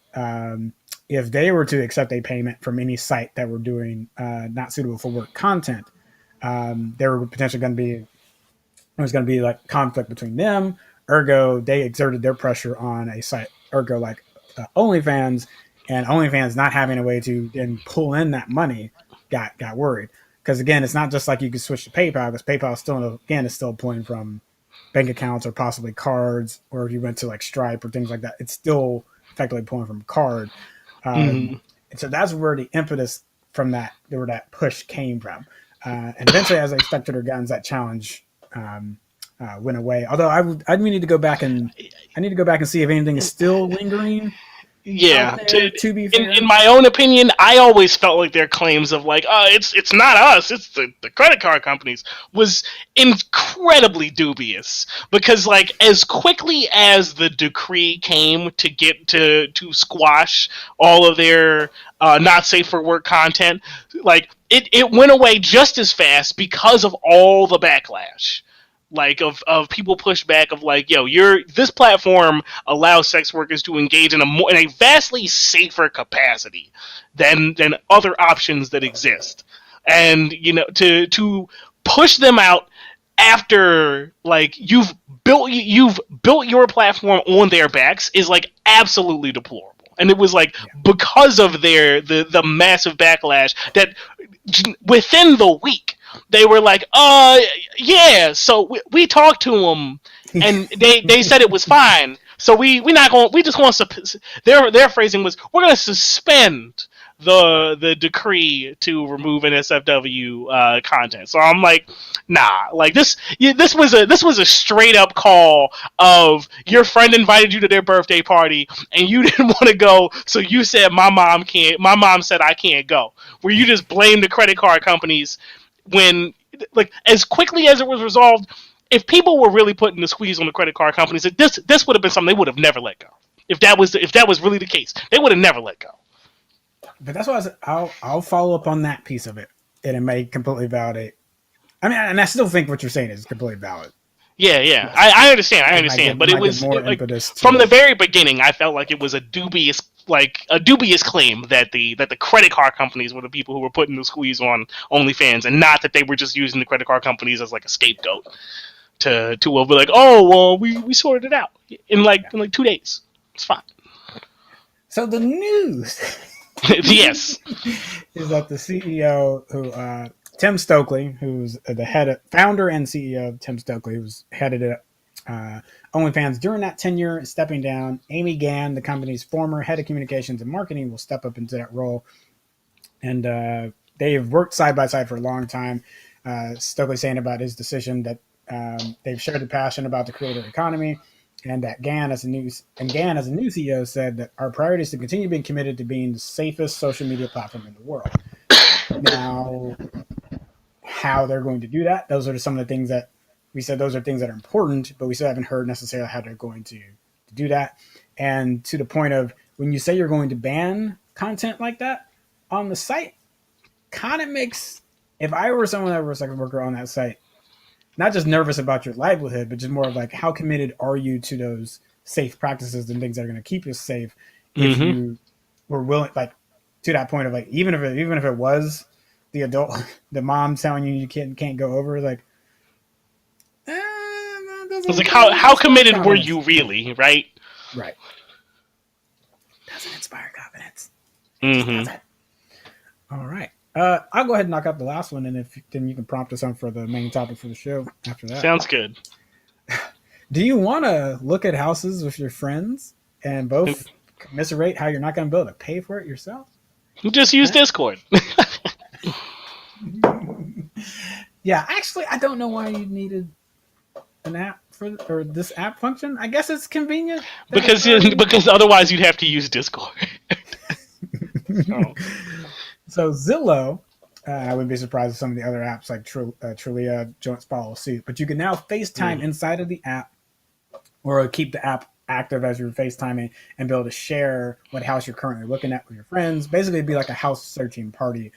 if they were to accept a payment from any site that were doing not suitable for work content, there were potentially going to be like conflict between them. Ergo, they exerted their pressure on a site, ergo like OnlyFans, and OnlyFans not having a way to then pull in that money got worried. Because again, it's not just like you could switch to PayPal, because PayPal is still pulling from bank accounts or possibly cards, or if you went to like Stripe or things like that, it's still effectively pulling from card. And so that's where the impetus from where that push came from. And eventually, as they stuck to their guns, that challenge went away. Although I need to go back and see if anything is still lingering out Yeah, there. To be fair, in my own opinion, I always felt like their claims of like, it's not us, it's the credit card companies, was incredibly dubious. Because like, as quickly as the decree came to get to squash all of their not safe for work content, like it went away just as fast because of all the backlash. Like of people push back of like, yo, this platform allows sex workers to engage in a vastly safer capacity than other options that exist, and to push them out after like you've built your platform on their backs is like absolutely deplorable. And it was like, because of the massive backlash that within the week they were like, yeah, so we talked to them and they said it was fine. So we just want to, their phrasing was, we're going to suspend the decree to remove NSFW content. So I'm like, nah, like this was a straight up call of your friend invited you to their birthday party and you didn't want to go, so you said my mom said I can't go. Where you just blame the credit card companies when, like, as quickly as it was resolved, if people were really putting the squeeze on the credit card companies, this would have been something they would have never let go. If that was really the case, they would have never let go. But that's why I'll follow up on that piece of it, and it may completely validate. I mean, and I still think what you're saying is completely valid. Yeah. I understand. But it was like, from the very beginning, I felt like it was a dubious claim that the credit card companies were the people who were putting the squeeze on OnlyFans, and not that they were just using the credit card companies as like a scapegoat to be like, oh well, we sorted it out in like 2 days. It's fine. So the news, yes, is that the CEO Tim Stokely, who's the founder and CEO of Tim Stokely, who's headed it OnlyFans during that tenure, is stepping down. Amy Gann, the company's former head of communications and marketing, will step up into that role. And they've worked side by side for a long time. Stokely saying about his decision that they've shared the passion about the creator economy, and that Gann, as a new CEO, said that our priority is to continue being committed to being the safest social media platform in the world. Now, how they're going to do that, those are some of the things that we said, those are things that are important, but we still haven't heard necessarily how they're going to do that. And to the point of, when you say you're going to ban content like that on the site, kind of makes, if I were someone that was like a worker on that site, not just nervous about your livelihood, but just more of like, how committed are you to those safe practices and things that are going to keep you safe? If you were willing, like, to that point of like, even if it was the adult, the mom telling you can't go over, like, it's like, how committed were you really, right? Right. Doesn't inspire confidence. All right. I'll go ahead and knock out the last one, and then you can prompt us on for the main topic for the show after that. Sounds good. Do you want to look at houses with your friends and both commiserate how you're not going to be able to pay for it yourself? Just use Discord. Yeah, actually, I don't know why you needed an app or this app function. I guess it's convenient because otherwise you'd have to use Discord. So Zillow, I wouldn't be surprised if some of the other apps like Trulia joint follow suit, but you can now FaceTime inside of the app, or keep the app active as you're FaceTiming, and be able to share what house you're currently looking at with your friends. Basically, it'd be like a house searching party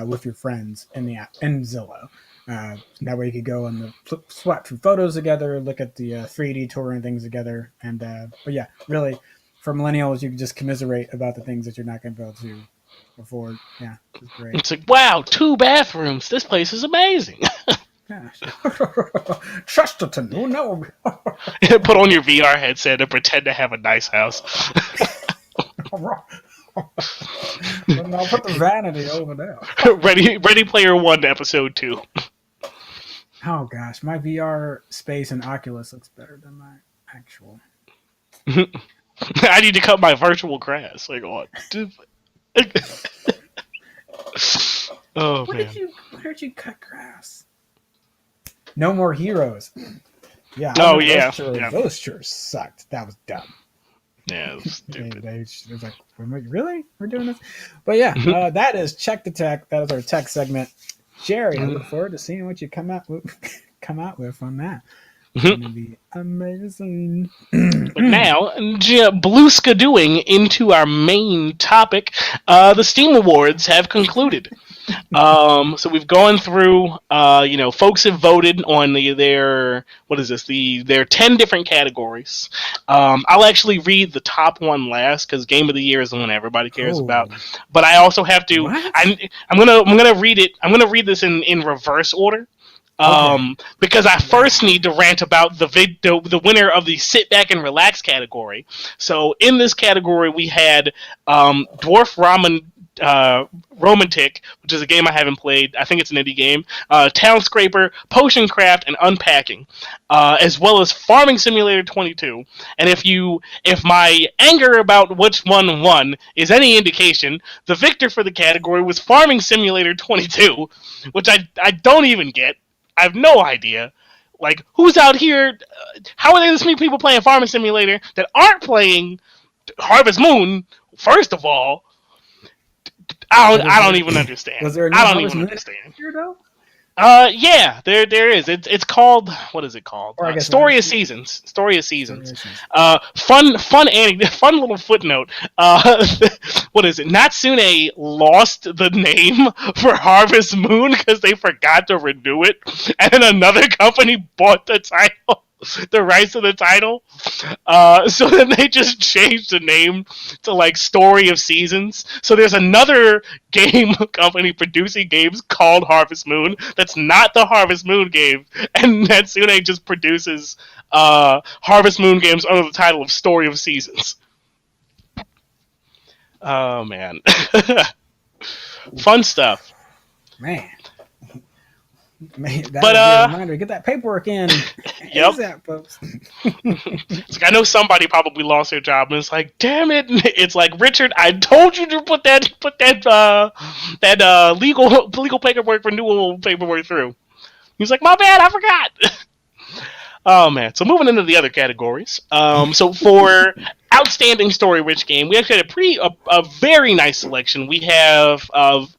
with your friends in the app in Zillow. That way you could go and swap through photos together, look at the 3D tour and things together. And but yeah, really, for millennials, you can just commiserate about the things that you're not going to be able to afford. Yeah, it's great. It's like, wow, 2 bathrooms. This place is amazing. Chesterton, oh no. Put on your VR headset and pretend to have a nice house. I'll put the vanity over there. Ready Player One, episode 2. Oh gosh, my VR space in Oculus looks better than my actual. I need to cut my virtual grass. Like, what? Oh Where man. did you? Where did you cut grass? No more heroes. Yeah, I Oh remember those yeah. chores. Yeah. Those chores sucked. That was dumb. Yeah. It was stupid. It was like, really? We're doing this? But yeah, that is Check the Tech. That is our tech segment. Jerry, I look forward to seeing what you come out with, come out with on that. It's going to be amazing. But now, blue skidooing into our main topic, the Steam Awards have concluded. So we've gone through, folks have voted on their, what is this, their 10 different categories. I'll actually read the top one last because Game of the Year is the one everybody cares about. But I also have to, What? I'm gonna read it. I'm gonna read this in reverse order. Because I first need to rant about the winner of the sit back and relax category. So in this category we had Dwarf Ramen Romantic, which is a game I haven't played. I think it's an indie game. Town Scraper, Potion Craft, and Unpacking, as well as Farming Simulator 22. And if my anger about which one won is any indication, the victor for the category was Farming Simulator 22, which I don't even get. I have no idea. Like, who's out here? How are there this many people playing Farming Simulator that aren't playing Harvest Moon? First of all, I don't even understand. Was there a new I don't Harvest even Moon understand. here, though? Yeah, there is. It's called, what is it called? Or I guess Story not. of Seasons. Story of Seasons. Story of Fun little footnote. What is it? Natsune lost the name for Harvest Moon because they forgot to renew it, and then another company bought the title. The rights to the title, so then they just changed the name to like Story of Seasons. So there's another game company producing games called Harvest Moon that's not the Harvest Moon game, and Natsune just produces Harvest Moon games under the title of Story of Seasons. Oh man, fun stuff. Man, that But, would be a reminder. Get that paperwork in. Yep. ASAP, folks. It's like, I know somebody probably lost their job, and it's like, damn it! It's like, Richard, I told you to put that legal paperwork renewal paperwork through. He's like, my bad, I forgot. Oh man! So moving into the other categories. So for outstanding story-rich game, we actually had a very nice selection. We have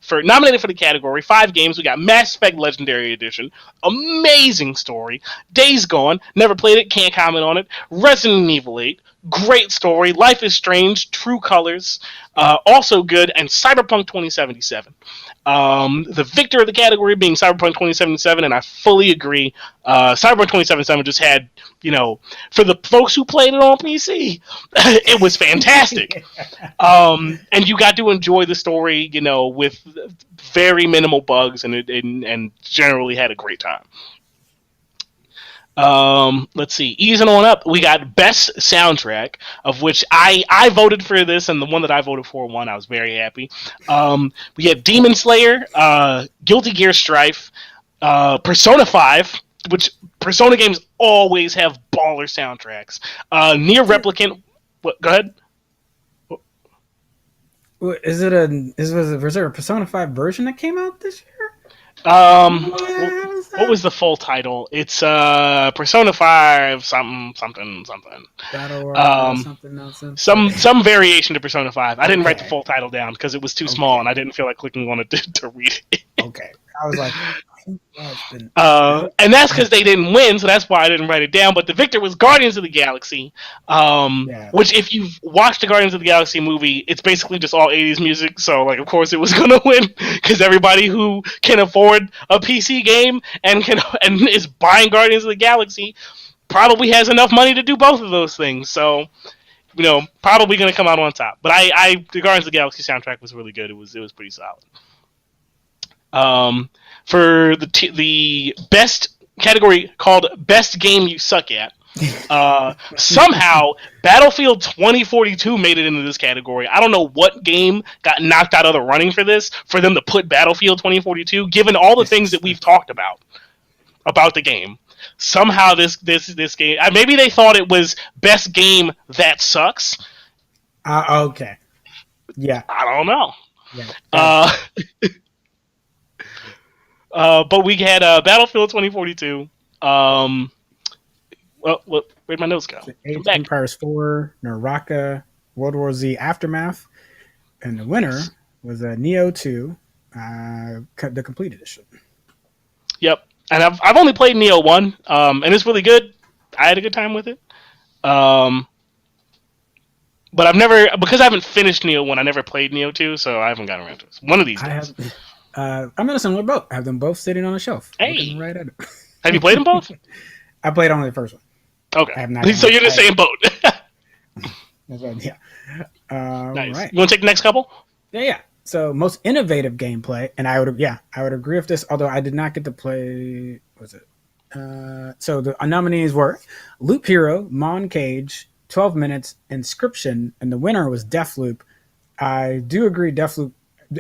for nominated for the category 5 games. We got Mass Effect Legendary Edition, amazing story. Days Gone, never played it, can't comment on it. Resident Evil 8, great story. Life is Strange, True Colors, also good, and Cyberpunk 2077. The victor of the category being Cyberpunk 2077, and I fully agree. Cyberpunk 2077 just had, for the folks who played it on PC, it was fantastic. And you got to enjoy the story, with very minimal bugs, and generally had a great time. Let's see. Easing on up, we got best soundtrack, of which I voted for this, and the one that I voted for won. I was very happy. We had Demon Slayer, Guilty Gear Strife, Persona 5, which Persona games always have baller soundtracks. Near Replicant. What? Go ahead. Was there a Persona 5 version that came out this year? What was the full title? It's Persona 5 something. Battle Royale something nonsense. Some variation to Persona 5. I didn't write the Okay. full title down because it was too small and I didn't feel like clicking on it to read it. Okay. I was like, and that's because they didn't win, so that's why I didn't write it down. But the victor was Guardians of the Galaxy, which, if you've watched the Guardians of the Galaxy movie, it's basically just all 80s music. So, like, of course, it was going to win because everybody who can afford a PC game and is buying Guardians of the Galaxy probably has enough money to do both of those things. So, probably going to come out on top. But the Guardians of the Galaxy soundtrack was really good. It was pretty solid. For the best category called Best Game You Suck At, somehow Battlefield 2042 made it into this category. I don't know what game got knocked out of the running for this, for them to put Battlefield 2042, given all the things that we've talked about the game. Somehow this game, maybe they thought it was best game that sucks. okay. Yeah. I don't know. Yeah. But we had Battlefield 2042. Where'd my notes go? Age of Empires 4, Naraka, World War Z Aftermath, and the winner was a Neo 2, the complete edition. Yep, and I've only played Neo 1, and it's really good. I had a good time with it. But I've never, because I haven't finished Neo 1, I never played Neo 2, so I haven't gotten around to it. One of these days. I'm in a similar boat. I have them both sitting on a shelf. Hey! Right at it. Have you played them both? I played only the first one. Okay. So you're in the same boat. Yeah. Nice. Right. You want to take the next couple? Yeah. So most innovative gameplay, and I would agree with this, although I did not get to play, what was it? So the nominees were Loop Hero, Mon Cage, 12 Minutes, Inscription, and the winner was Deathloop. I do agree Deathloop,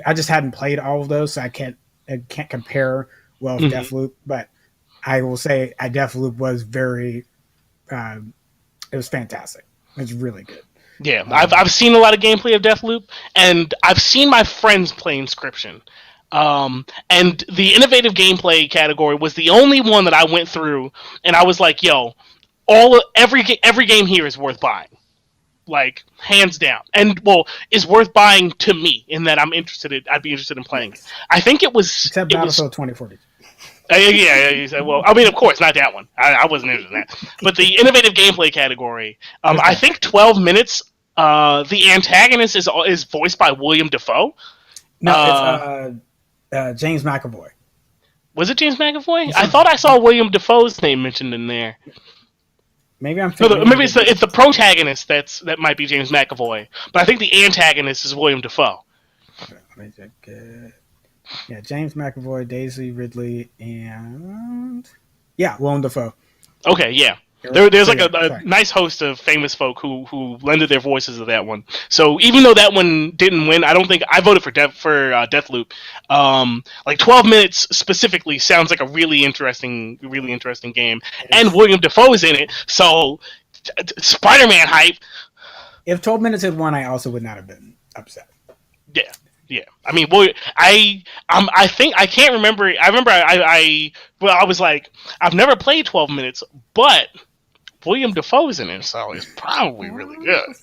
I just hadn't played all of those, so I can't compare well with Deathloop, but I will say Deathloop was very, it was fantastic. It was really good. Yeah, I've seen a lot of gameplay of Deathloop, and I've seen my friends play Inscription. And the innovative gameplay category was the only one that I went through, and I was like, "Yo, every game here is worth buying, like hands down." And is worth buying to me in that I'd be interested in playing it. I think it was except Battlefield 2040. Yeah. Well, I mean, of course, not that one. I wasn't interested in that. But the innovative gameplay category, I think 12 Minutes. The antagonist is voiced by William Dafoe. No, it's James McAvoy. Was it James McAvoy? I thought I saw William Dafoe's name mentioned in there. Maybe I'm thinking. Maybe it's the protagonist that might be James McAvoy, but I think the antagonist is William Dafoe. Yeah, James McAvoy, Daisy Ridley, and Willem Dafoe. Okay, yeah. There's like a nice host of famous folk who lended their voices to that one. So even though that one didn't win, I don't think I voted for Deathloop. Like 12 Minutes specifically sounds like a really interesting game, and William Dafoe is in it. So Spider-Man hype. If 12 Minutes had won, I also would not have been upset. Yeah. I mean, I think I can't remember. I remember I was like, I've never played 12 Minutes, but William Dafoe's in it, so it's probably really good.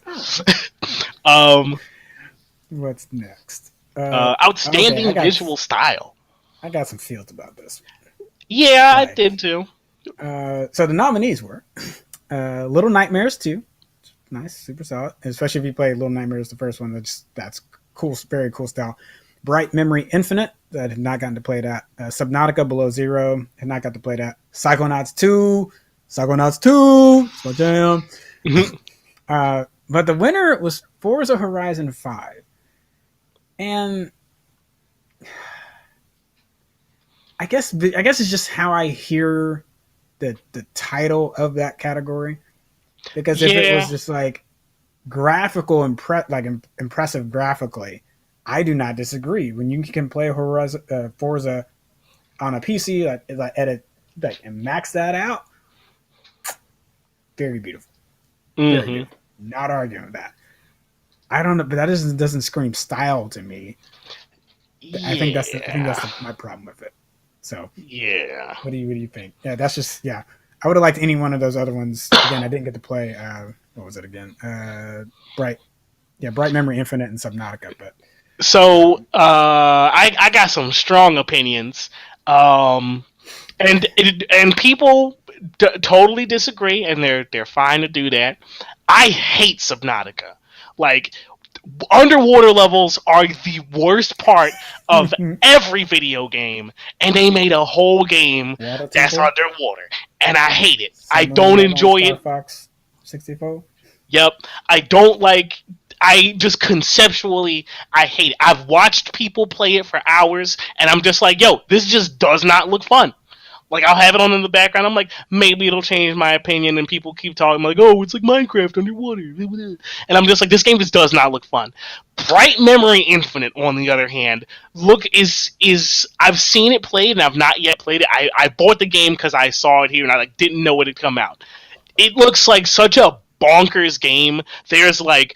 What's next? Outstanding visual style. I got some feels about this. Yeah, I did too. So the nominees were Little Nightmares 2. Nice, super solid. Especially if you played Little Nightmares, the first one. That's cool, very cool style. Bright Memory Infinite, that had not gotten to play that. Subnautica Below Zero, had not got to play that. Psychonauts 2, it's my jam. But the winner was Forza Horizon 5. And I guess it's just how I hear the title of that category. Because if it was just like graphical, impressive graphically, I do not disagree. When you can play Forza on a PC, edit and max that out, very beautiful. Very beautiful. Not arguing with that. I don't know, but that doesn't scream style to me. Yeah. I think that's my problem with it. So yeah, what do you think? Yeah, that's just I would have liked any one of those other ones. Again, I didn't get to play. What was it again? Bright Memory Infinite and Subnautica. But so I got some strong opinions, and people totally disagree, and they're fine to do that. I hate Subnautica. Like, underwater levels are the worst part of every video game, and they made a whole game that's underwater, and I hate it. I don't enjoy it. Fox 64. Yep, I don't like. I just conceptually, I hate it. I've watched people play it for hours, and I'm just like, yo, this just does not look fun. Like, I'll have it on in the background. I'm like, maybe it'll change my opinion, and people keep talking. I'm like, oh, it's like Minecraft underwater. And I'm just like, this game just does not look fun. Bright Memory Infinite, on the other hand, is I've seen it played, and I've not yet played it. I bought the game because I saw it here, and I didn't know it had come out. It looks like such a bonkers game. There's like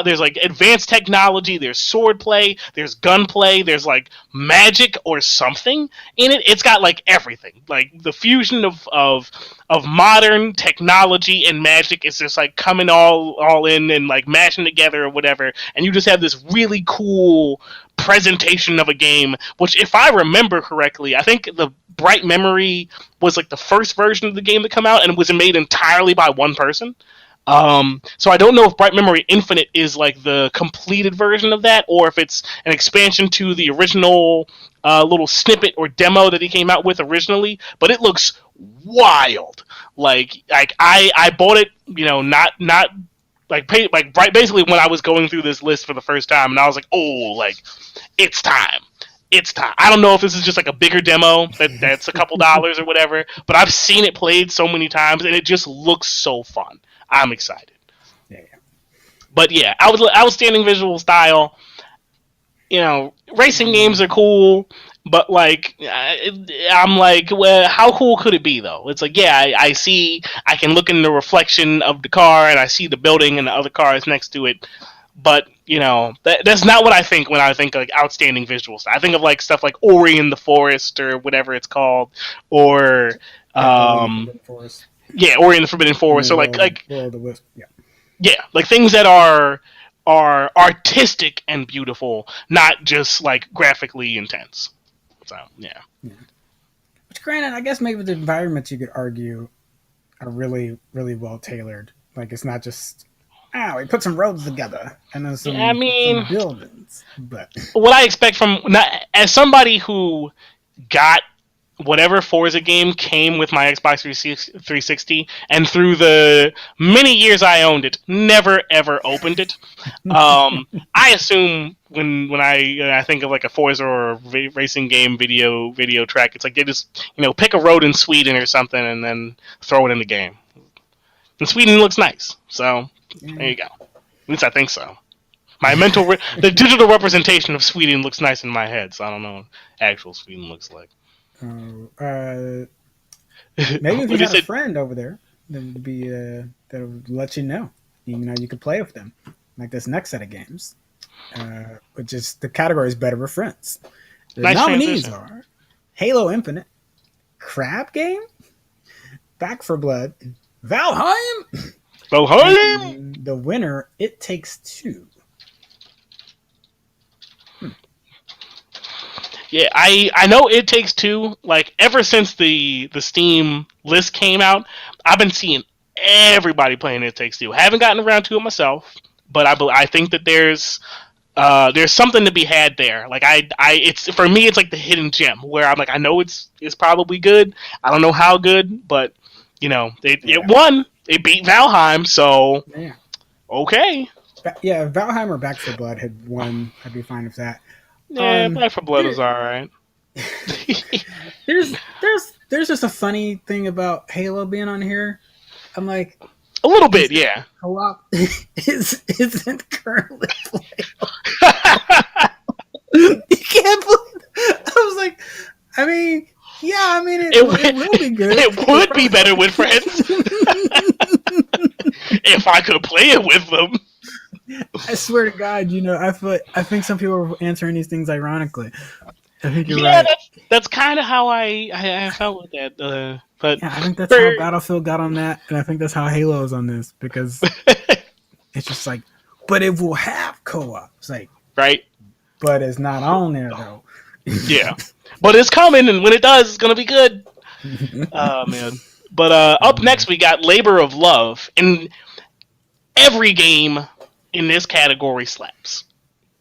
there's like advanced technology, there's sword play, there's gunplay, there's like magic or something in it. It's got like everything, like the fusion of modern technology and magic is just like coming all in and like mashing together or whatever, and you just have this really cool presentation of a game. Which, if I remember correctly, I think the Bright Memory was like the first version of the game to come out, and it was made entirely by one person. So I don't know if Bright Memory Infinite is like the completed version of that, or if it's an expansion to the original little snippet or demo that he came out with originally. But it looks wild. Like I bought it, not basically when I was going through this list for the first time, and I was like, oh, like it's time. It's time. I don't know if this is just like a bigger demo that's a couple dollars or whatever, but I've seen it played so many times, and it just looks so fun. I'm excited. Yeah. But yeah, outstanding visual style. Racing games are cool, but like, I'm like, well, how cool could it be though? It's like, yeah, I can look in the reflection of the car, and I see the building and the other cars next to it. But that's not what I think when I think like outstanding visual style. I think of like stuff like Ori in the Forest or whatever it's called, or Forest. Yeah, Ori and the Forbidden Forest. So like World of Wisp. Yeah. Yeah, like things that are artistic and beautiful, not just like graphically intense. So yeah. Which, granted, I guess maybe the environments you could argue are really, really well tailored. Like it's not just we put some roads together and then some buildings. But what I expect as somebody who got whatever Forza game came with my Xbox 360, and through the many years I owned it, never ever opened it. I assume when I think of like a Forza or a racing game video track, it's like they just pick a road in Sweden or something and then throw it in the game. And Sweden looks nice, so there you go. At least I think so. My the digital representation of Sweden looks nice in my head, so I don't know what actual Sweden looks like. Maybe if you had a friend over there, that would let you know. You could play with them, like this next set of games, which is the category is better with friends. The nice nominees transition. are Halo Infinite, Crab Game, Back for Blood, Valheim. And the winner, It Takes Two. Yeah, I know It Takes Two. Like ever since the Steam list came out, I've been seeing everybody playing It Takes Two. Haven't gotten around to it myself, but I think that there's something to be had there. Like it's for me, it's like the hidden gem where I'm like, I know it's probably good. I don't know how good, but it won. It beat Valheim, so okay. Yeah, if Valheim or Back for Blood had won, I'd be fine with that. Yeah, Back for Blood is all right. There's just a funny thing about Halo being on here. I'm like, a little bit, yeah. Co-op isn't currently playable. You can't believe. I was like, it will be good. It would be better with friends if I could play it with them. I swear to God, I think some people are answering these things ironically. I think you're right. That's kind of how I felt with that. But yeah, I think that's how Battlefield got on that, and I think that's how Halo is on this, because it's just like, but it will have co-op. It's like, right, but it's not on there though. Yeah, but it's coming, and when it does, it's gonna be good. Oh man! But up next, we got Labor of Love, and every game in this category slaps.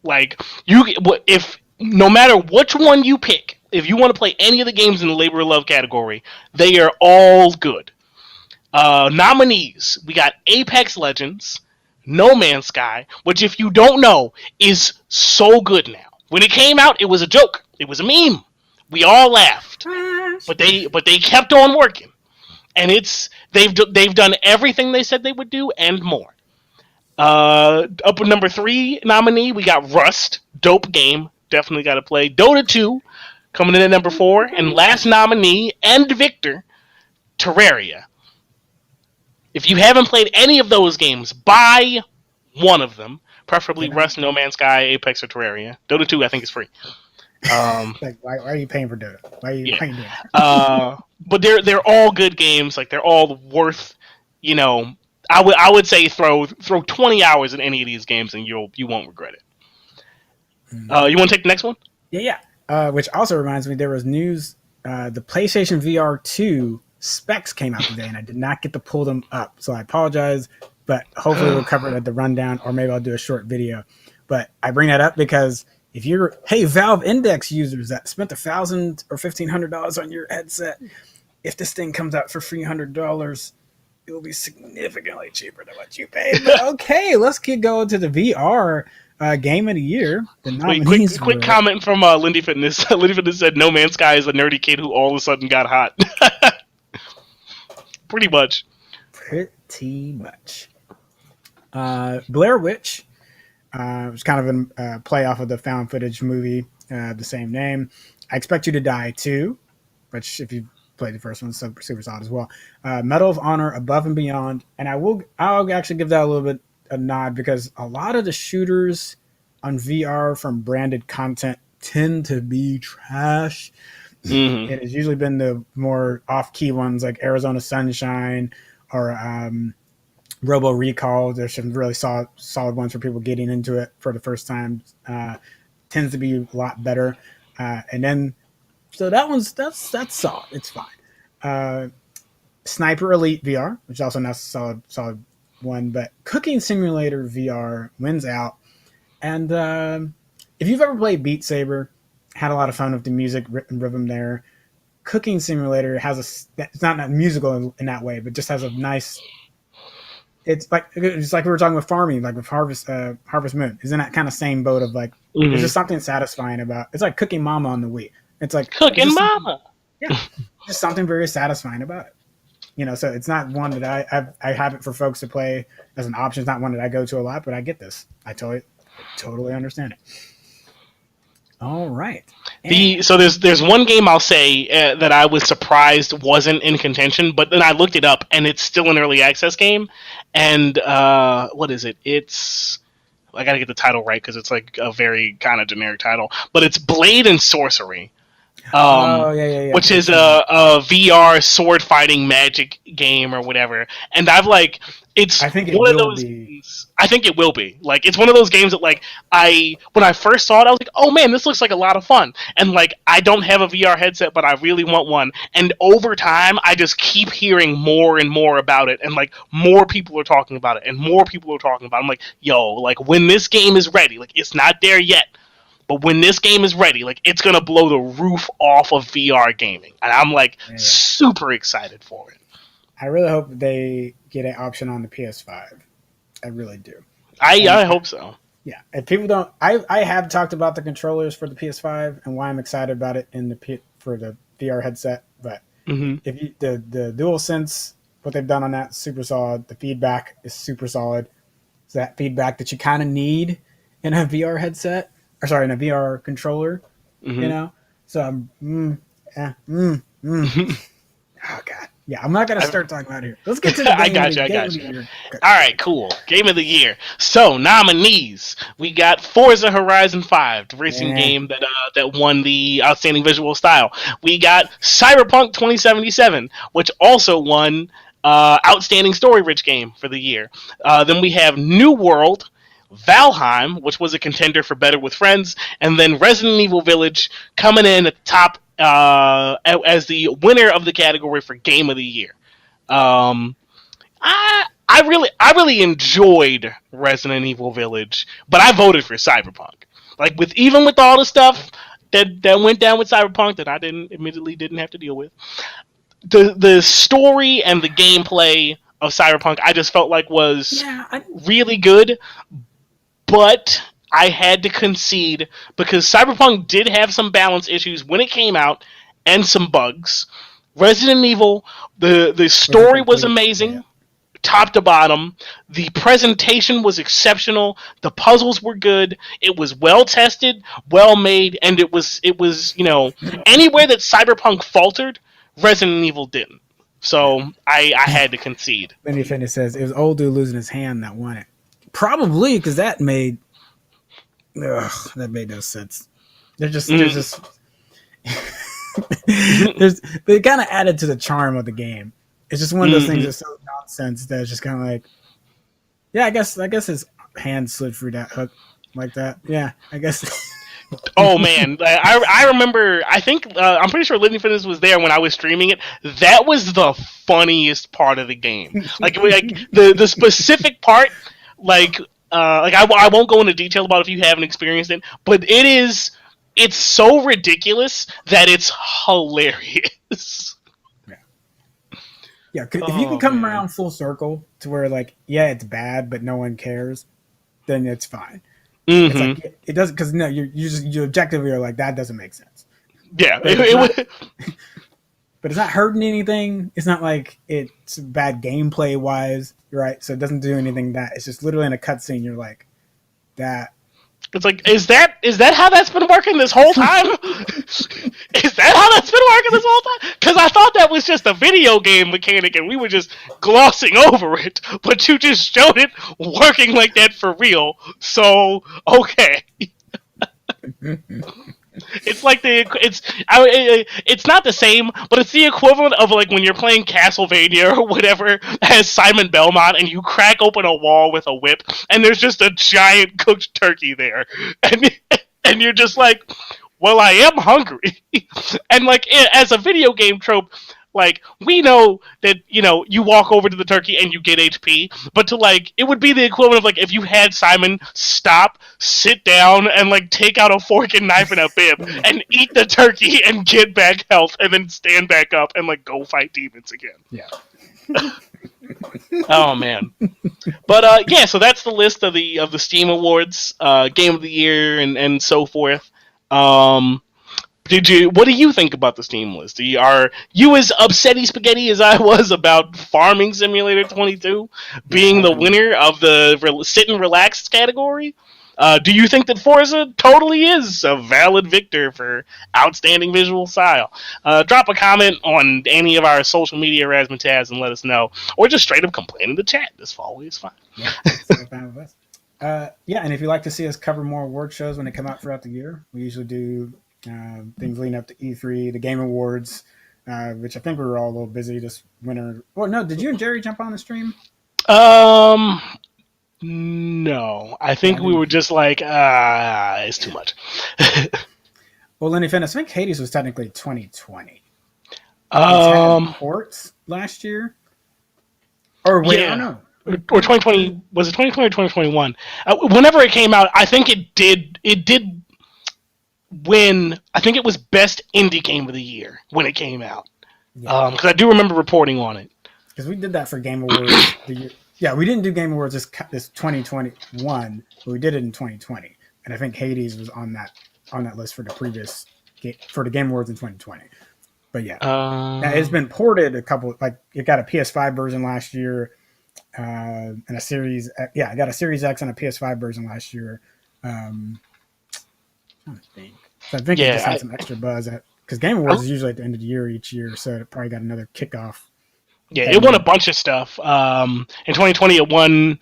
Like if no matter which one you pick, if you want to play any of the games in the Labor of Love category, they are all good. Nominees, we got Apex Legends, No Man's Sky, which if you don't know is so good now. When it came out, it was a joke. It was a meme. We all laughed, but they kept on working, and they've done everything they said they would do and more. Up at number 3 nominee, we got Rust, dope game, definitely got to play. Dota 2 coming in at number 4, and last nominee and victor, Terraria. If you haven't played any of those games, buy one of them, preferably Yeah. Rust, No Man's Sky, Apex, or Terraria. Dota 2, I think, is free. Like, why are you paying for Dota? Why are you doing that? But they're all good games. Like, they're all worth, you know. I would say throw 20 hours in any of these games and you won't regret it. You want to take the next one? Yeah. Which also reminds me, there was news. The PlayStation VR 2 specs came out today, and I did not get to pull them up, so I apologize. But hopefully, we'll cover it at the rundown, or maybe I'll do a short video. But I bring that up because if you're, hey, Valve Index users that spent $1,000 or $1,500 on your headset, if this thing comes out for $300, it will be significantly cheaper than what you paid. But okay, let's keep going to the VR game of the year. The Wait, quick comment from Lindy Fitness. Lindy Fitness said No Man's Sky is a nerdy kid who all of a sudden got hot. Pretty much. Blair Witch was kind of a play off of the found footage movie, the same name. I Expect You to Die 2, which if you played the first one, super solid as well. Medal of Honor, Above and Beyond, and I'll actually give that a little bit a nod because a lot of the shooters on VR from branded content tend to be trash. Mm-hmm. It has usually been the more off-key ones like Arizona Sunshine or Robo Recall. There's some really solid ones for people getting into it for the first time. Tends to be a lot better. And then, so that's solid. It's fine. Sniper Elite VR, which is also not a solid one, but Cooking Simulator VR wins out. And if you've ever played Beat Saber, had a lot of fun with the music and rhythm there. Cooking Simulator has it's not musical in that way, but just has a nice. It's like we were talking with farming, like with Harvest Moon. Is in that kind of same boat of like there's just something satisfying about. It's like Cooking Mama on the Wii. It's like Cooking Mama. Yeah, just something very satisfying about it. You know, so it's not one that I have it for folks to play as an option. It's not one that I go to a lot, but I get this. I totally understand it. All right. So there's one game I'll say that I was surprised wasn't in contention, but then I looked it up and it's still an early access game. And what is it? I gotta get the title right because it's like a very kind of generic title, but it's Blade and Sorcery. Yeah. Which is a VR sword fighting magic game or whatever. And I've like, it's I think one of those games. I think it will be. Like, it's one of those games that like when I first saw it, I was like, oh man, this looks like a lot of fun. And like, I don't have a VR headset, but I really want one. And over time, I just keep hearing more and more about it, and like more people are talking about it, and more people are talking about it. I'm like, yo, like when this game is ready, like it's not there yet. But when this game is ready, like it's gonna blow the roof off of VR gaming, and I'm like super excited for it. I really hope they get an option on the PS5. I really do. I hope so. Yeah, if people don't, I have talked about the controllers for the PS5 and why I'm excited about it for the VR headset. But if you, the DualSense, what they've done on that is super solid. The feedback is super solid. It's that feedback that you kind of need in a VR headset. Or sorry, in a VR controller, you know? So oh God. Yeah, I'm not going to start talking about it here. Let's get to the game. I got you. All right, cool. Game of the year. So, nominees. We got Forza Horizon 5, the racing game that won the Outstanding Visual Style. We got Cyberpunk 2077, which also won Outstanding Story-Rich Game for the year. Then we have New World, Valheim, which was a contender for Better with Friends, and then Resident Evil Village coming in at the top as the winner of the category for Game of the Year. I really enjoyed Resident Evil Village, but I voted for Cyberpunk. Like even with all the stuff that went down with Cyberpunk that I didn't have to deal with, the story and the gameplay of Cyberpunk I just felt like was really good. But I had to concede because Cyberpunk did have some balance issues when it came out and some bugs. Resident Evil, the story was amazing, top to bottom. The presentation was exceptional. The puzzles were good. It was well tested, well made, and it was anywhere that Cyberpunk faltered, Resident Evil didn't. So I had to concede. Benny Fitness says it was old dude losing his hand that won it. Probably because that made no sense. There's just they kind of added to the charm of the game. It's just one of those things that's so nonsense that it's just kind of like, yeah, I guess his hand slid through that hook like that. Yeah, I guess. Oh man, I remember. I think I'm pretty sure Living Fitness was there when I was streaming it. That was the funniest part of the game. Like the specific part, I won't go into detail about it if you haven't experienced it, but it's so ridiculous that it's hilarious. Yeah, if you can come around full circle to where like, yeah, it's bad, but no one cares, then it's fine. It's like it doesn't, because no, you objectively are like, that doesn't make sense. Yeah, but it's not hurting anything. It's not like it's bad gameplay wise, right? So it doesn't do anything. That it's just literally in a cutscene. You're like, that. It's like, is that how that's been working this whole time? Is that how that's been working this whole time? Because I thought that was just a video game mechanic and we were just glossing over it, but you just showed it working like that for real. So, okay. It's like it's not the same, but it's the equivalent of like when you're playing Castlevania or whatever as Simon Belmont and you crack open a wall with a whip and there's just a giant cooked turkey there, and you're just like, well, I am hungry. And like as a video game trope, like we know that you walk over to the turkey and you get HP, but to like it would be the equivalent of like if you had Simon stop, sit down, and like take out a fork and knife and a bib and eat the turkey and get back health and then stand back up and like go fight demons again. Yeah. Oh man. But yeah, so that's the list of the Steam Awards, Game of the Year and so forth. What do you think about the Steam list? Are you as upsetty spaghetti as I was about Farming Simulator 22 being the winner of the sit and relax category? Do you think that Forza totally is a valid victor for outstanding visual style? Drop a comment on any of our social media razzmatazz and let us know, or just straight up complain in the chat. This always fine. Yeah, so fine with us. Yeah, and if you'd like to see us cover more award shows when they come out throughout the year, we usually do things leading up to E3, the Game Awards, which I think we were all a little busy this winter. Well, no, did you and Jerry jump on the stream? No. I think we were just like, it's too much. Well, Lenny Finn, I think Hades was technically 2020. Had ports last year? Or wait, yeah. I don't know. Or 2020, was it 2020 or 2021? Whenever it came out, I think it did win. I think it was Best Indie Game of the Year when it came out. Because I do remember reporting on it. Because we did that for Game Awards. Yeah, we didn't do Game Awards this 2021, but we did it in 2020. And I think Hades was on that list for the previous for the Game Awards in 2020. But yeah, it's been ported a couple. Like it got a PS5 version last year, and a Series. Yeah, I got a Series X and a PS5 version last year. I'm trying to think. So I think it just had some extra buzz because Game Awards is usually at the end of the year each year, so it probably got another kickoff. Yeah, it won a bunch of stuff. In 2020, it won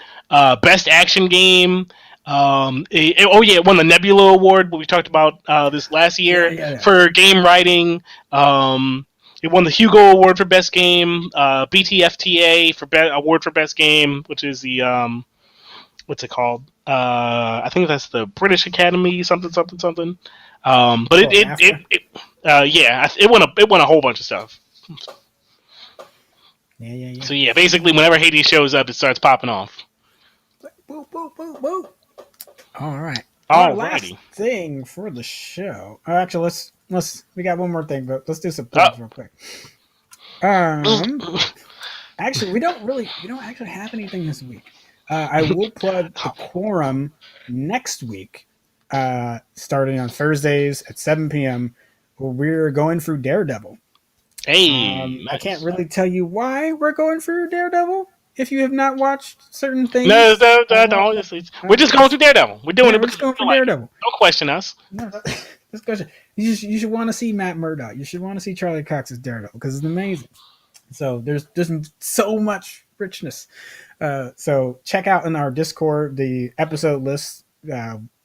Best Action Game. It won the Nebula Award, what we talked about this last year for game writing. It won the Hugo Award for Best Game. BTFTA for Award for Best Game, which is the what's it called? I think that's the British Academy something. But it won a whole bunch of stuff. Yeah. So yeah, basically, whenever Hades shows up, it starts popping off. Boo. All right. Alrighty. Last thing for the show. Actually, let's. We got one more thing, but let's do some plugs real quick. Actually, we don't actually have anything this week. I will plug the Quorum next week, starting on Thursdays at 7 p.m. where we're going through Daredevil. Hey, nice. I can't really tell you why we're going through Daredevil if you have not watched certain things. No. We're just going through Daredevil. We're doing it because we're going through Daredevil. Don't question us. No, this question. You should want to see Matt Murdock. You should want to see Charlie Cox's Daredevil because it's amazing. So there's so much richness. So check out in our Discord the episode list,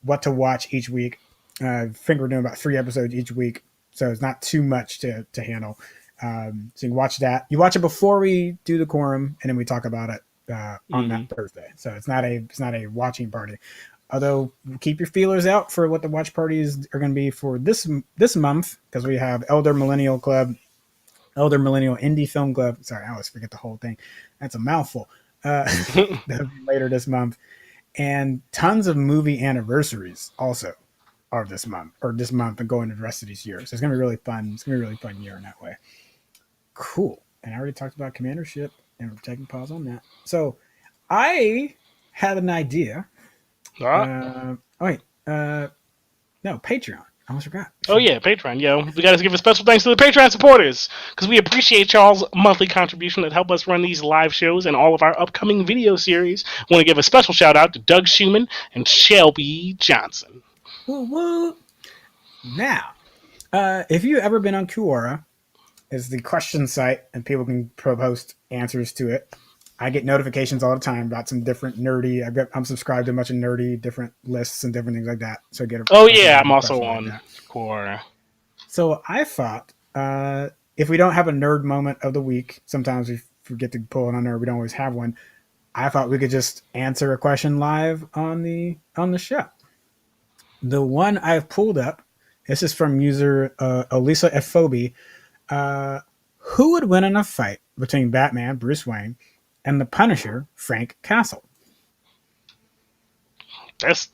what to watch each week. I think we're doing about 3 episodes each week, so it's not too much to handle. So you can watch that. You watch it before we do the quorum, and then we talk about it on that Thursday. So it's not a watching party. Although keep your feelers out for what the watch parties are going to be for this month, because we have Elder Millennial Indie Film Club. Sorry, I always forget the whole thing. That's a mouthful. That'll be later this month, and tons of movie anniversaries also are this month and going to the rest of these years. So it's gonna be really fun. It's gonna be a really fun year in that way. Cool. And I already talked about commandership, and we're taking pause on that. So I had an idea. No, Patreon. I almost forgot. Oh yeah, Patreon. We got to give a special thanks to the Patreon supporters because we appreciate y'all's monthly contribution that help us run these live shows and all of our upcoming video series. Want to give a special shout out to Doug Schumann and Shelby Johnson. Woo woo. Now, if you've ever been on Quora, it's the question site, and people can post answers to it. I get notifications all the time about some different nerdy. I'm subscribed to a bunch of nerdy different lists and different things like that. So I get. I'm also on Quora. So I thought, if we don't have a nerd moment of the week, sometimes we forget to pull it on there. We don't always have one. I thought we could just answer a question live on the show. The one I've pulled up. This is from user Elisa F. Phoebe. Who would win in a fight between Batman, Bruce Wayne, and the Punisher, Frank Castle? That's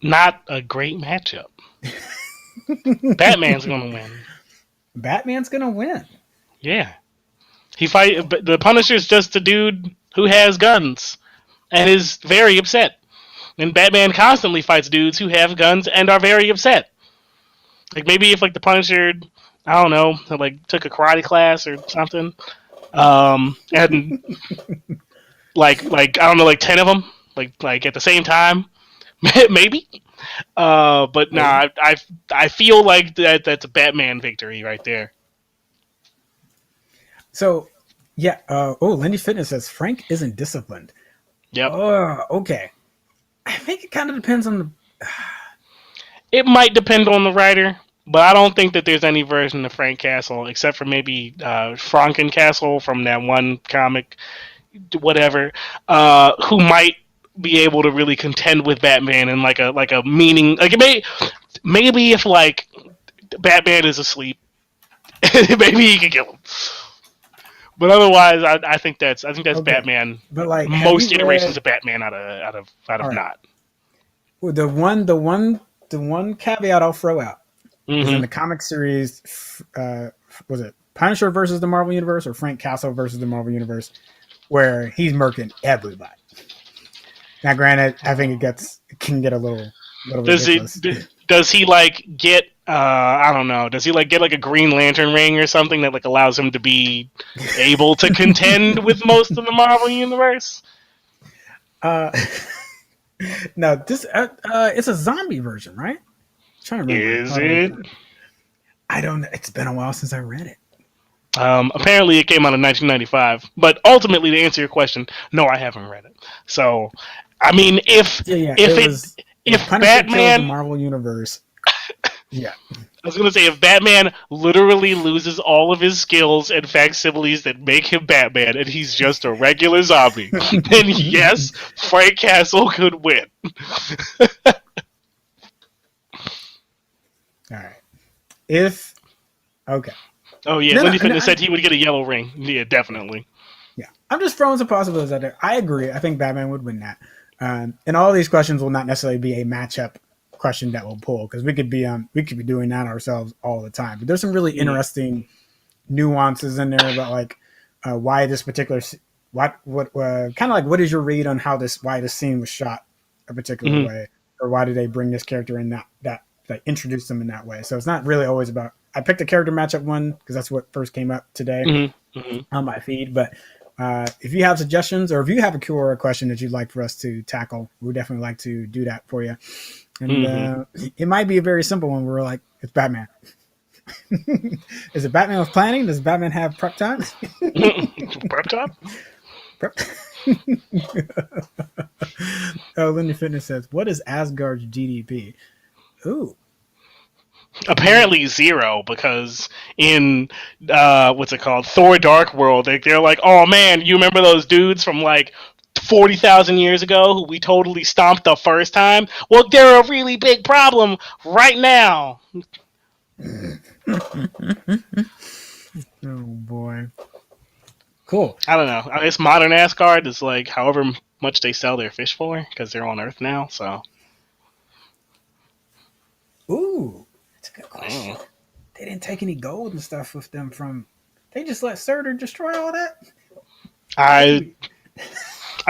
not a great matchup. Batman's gonna win. Batman's gonna win. Yeah, the Punisher's just a dude who has guns and is very upset. And Batman constantly fights dudes who have guns and are very upset. Like maybe if the Punisher, I don't know, took a karate class or something. And like I don't know, 10 of them, like at the same time, maybe. But nah, I feel like that's a Batman victory right there. So, yeah. Lindy Fitness says Frank isn't disciplined. Yep. Okay. I think it kind of depends on the. It might depend on the writer. But I don't think that there's any version of Frank Castle, except for maybe Franken Castle from that one comic, whatever, who might be able to really contend with Batman in like a meaning. Maybe if Batman is asleep, maybe he can kill him. But otherwise, I think that's okay. Batman. But most iterations of Batman out of right. Not. Well, the one caveat I'll throw out. Mm-hmm. In the comic series, was it Punisher versus the Marvel Universe or Frank Castle versus the Marvel Universe, where he's murking everybody? Now, granted, I think it can get a little ridiculous. Does he get? I don't know. Does he get a Green Lantern ring or something that allows him to be able to contend with most of the Marvel Universe? No, this it's a zombie version, right? I'm trying to remember. Is it? I don't know. It's been a while since I read it. Apparently it came out in 1995. But ultimately, to answer your question, no, I haven't read it. So, I mean, if Batman, the Marvel Universe, yeah, I was gonna say if Batman literally loses all of his skills and facsimiles that make him Batman, and he's just a regular zombie, then yes, Frank Castle could win. All right. Okay. Oh yeah, Lindy Fitness said he would get a yellow ring. Yeah, definitely. Yeah, I'm just throwing some possibilities out there. I agree. I think Batman would win that. And all these questions will not necessarily be a matchup question that we'll pull, because we could be doing that ourselves all the time. But there's some really interesting nuances in there about why this particular what is your read on why this scene was shot a particular way, or why did they bring this character in that introduce them in that way. So it's not really always about. I picked a character matchup one because that's what first came up today on my feed. But if you have suggestions, or if you have a Quora question that you'd like for us to tackle, we'd definitely like to do that for you. And it might be a very simple one where we're like, it's Batman. Is it Batman with planning? Does Batman have prep time? Prep time? Prep. Oh, Lindy Fitness says, "What is Asgard's GDP?" Ooh, Apparently zero, because in what's it called, Thor Dark World, they're like, oh man, you remember those dudes from like 40,000 years ago who we totally stomped the first time? Well, they're a really big problem right now. oh boy, cool. I don't know. I guess modern Asgard is like however much they sell their fish for, because they're on Earth now. So Ooh, that's a good question. They didn't take any gold and stuff with them from. They just let Surtur destroy all that. I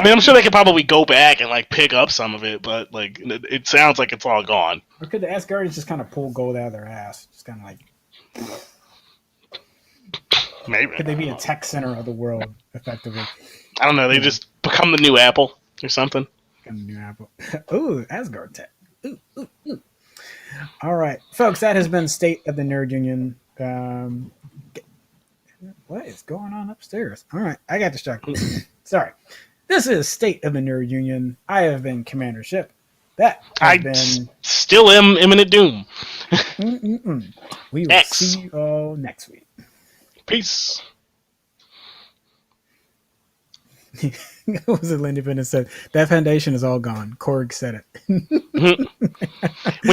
mean, I'm sure they could probably go back and like pick up some of it, but like it sounds like it's all gone. Or could the Asgardians just kind of pull gold out of their ass? Just kind of like. Maybe. Could they be a tech center of the world, effectively? I don't know. They just become the new Apple or something. Kind of new Apple. Ooh, Asgard tech. Ooh, ooh, ooh. All right, folks, that has been State of the Nerd Union. What is going on upstairs? All right, I got distracted. Sorry. This is State of the Nerd Union. I have been Commander Ship. That has been... still am Imminent Doom. We will see you all next week. Peace. What was it Lindy Bennett said? That foundation is all gone. Korg said it.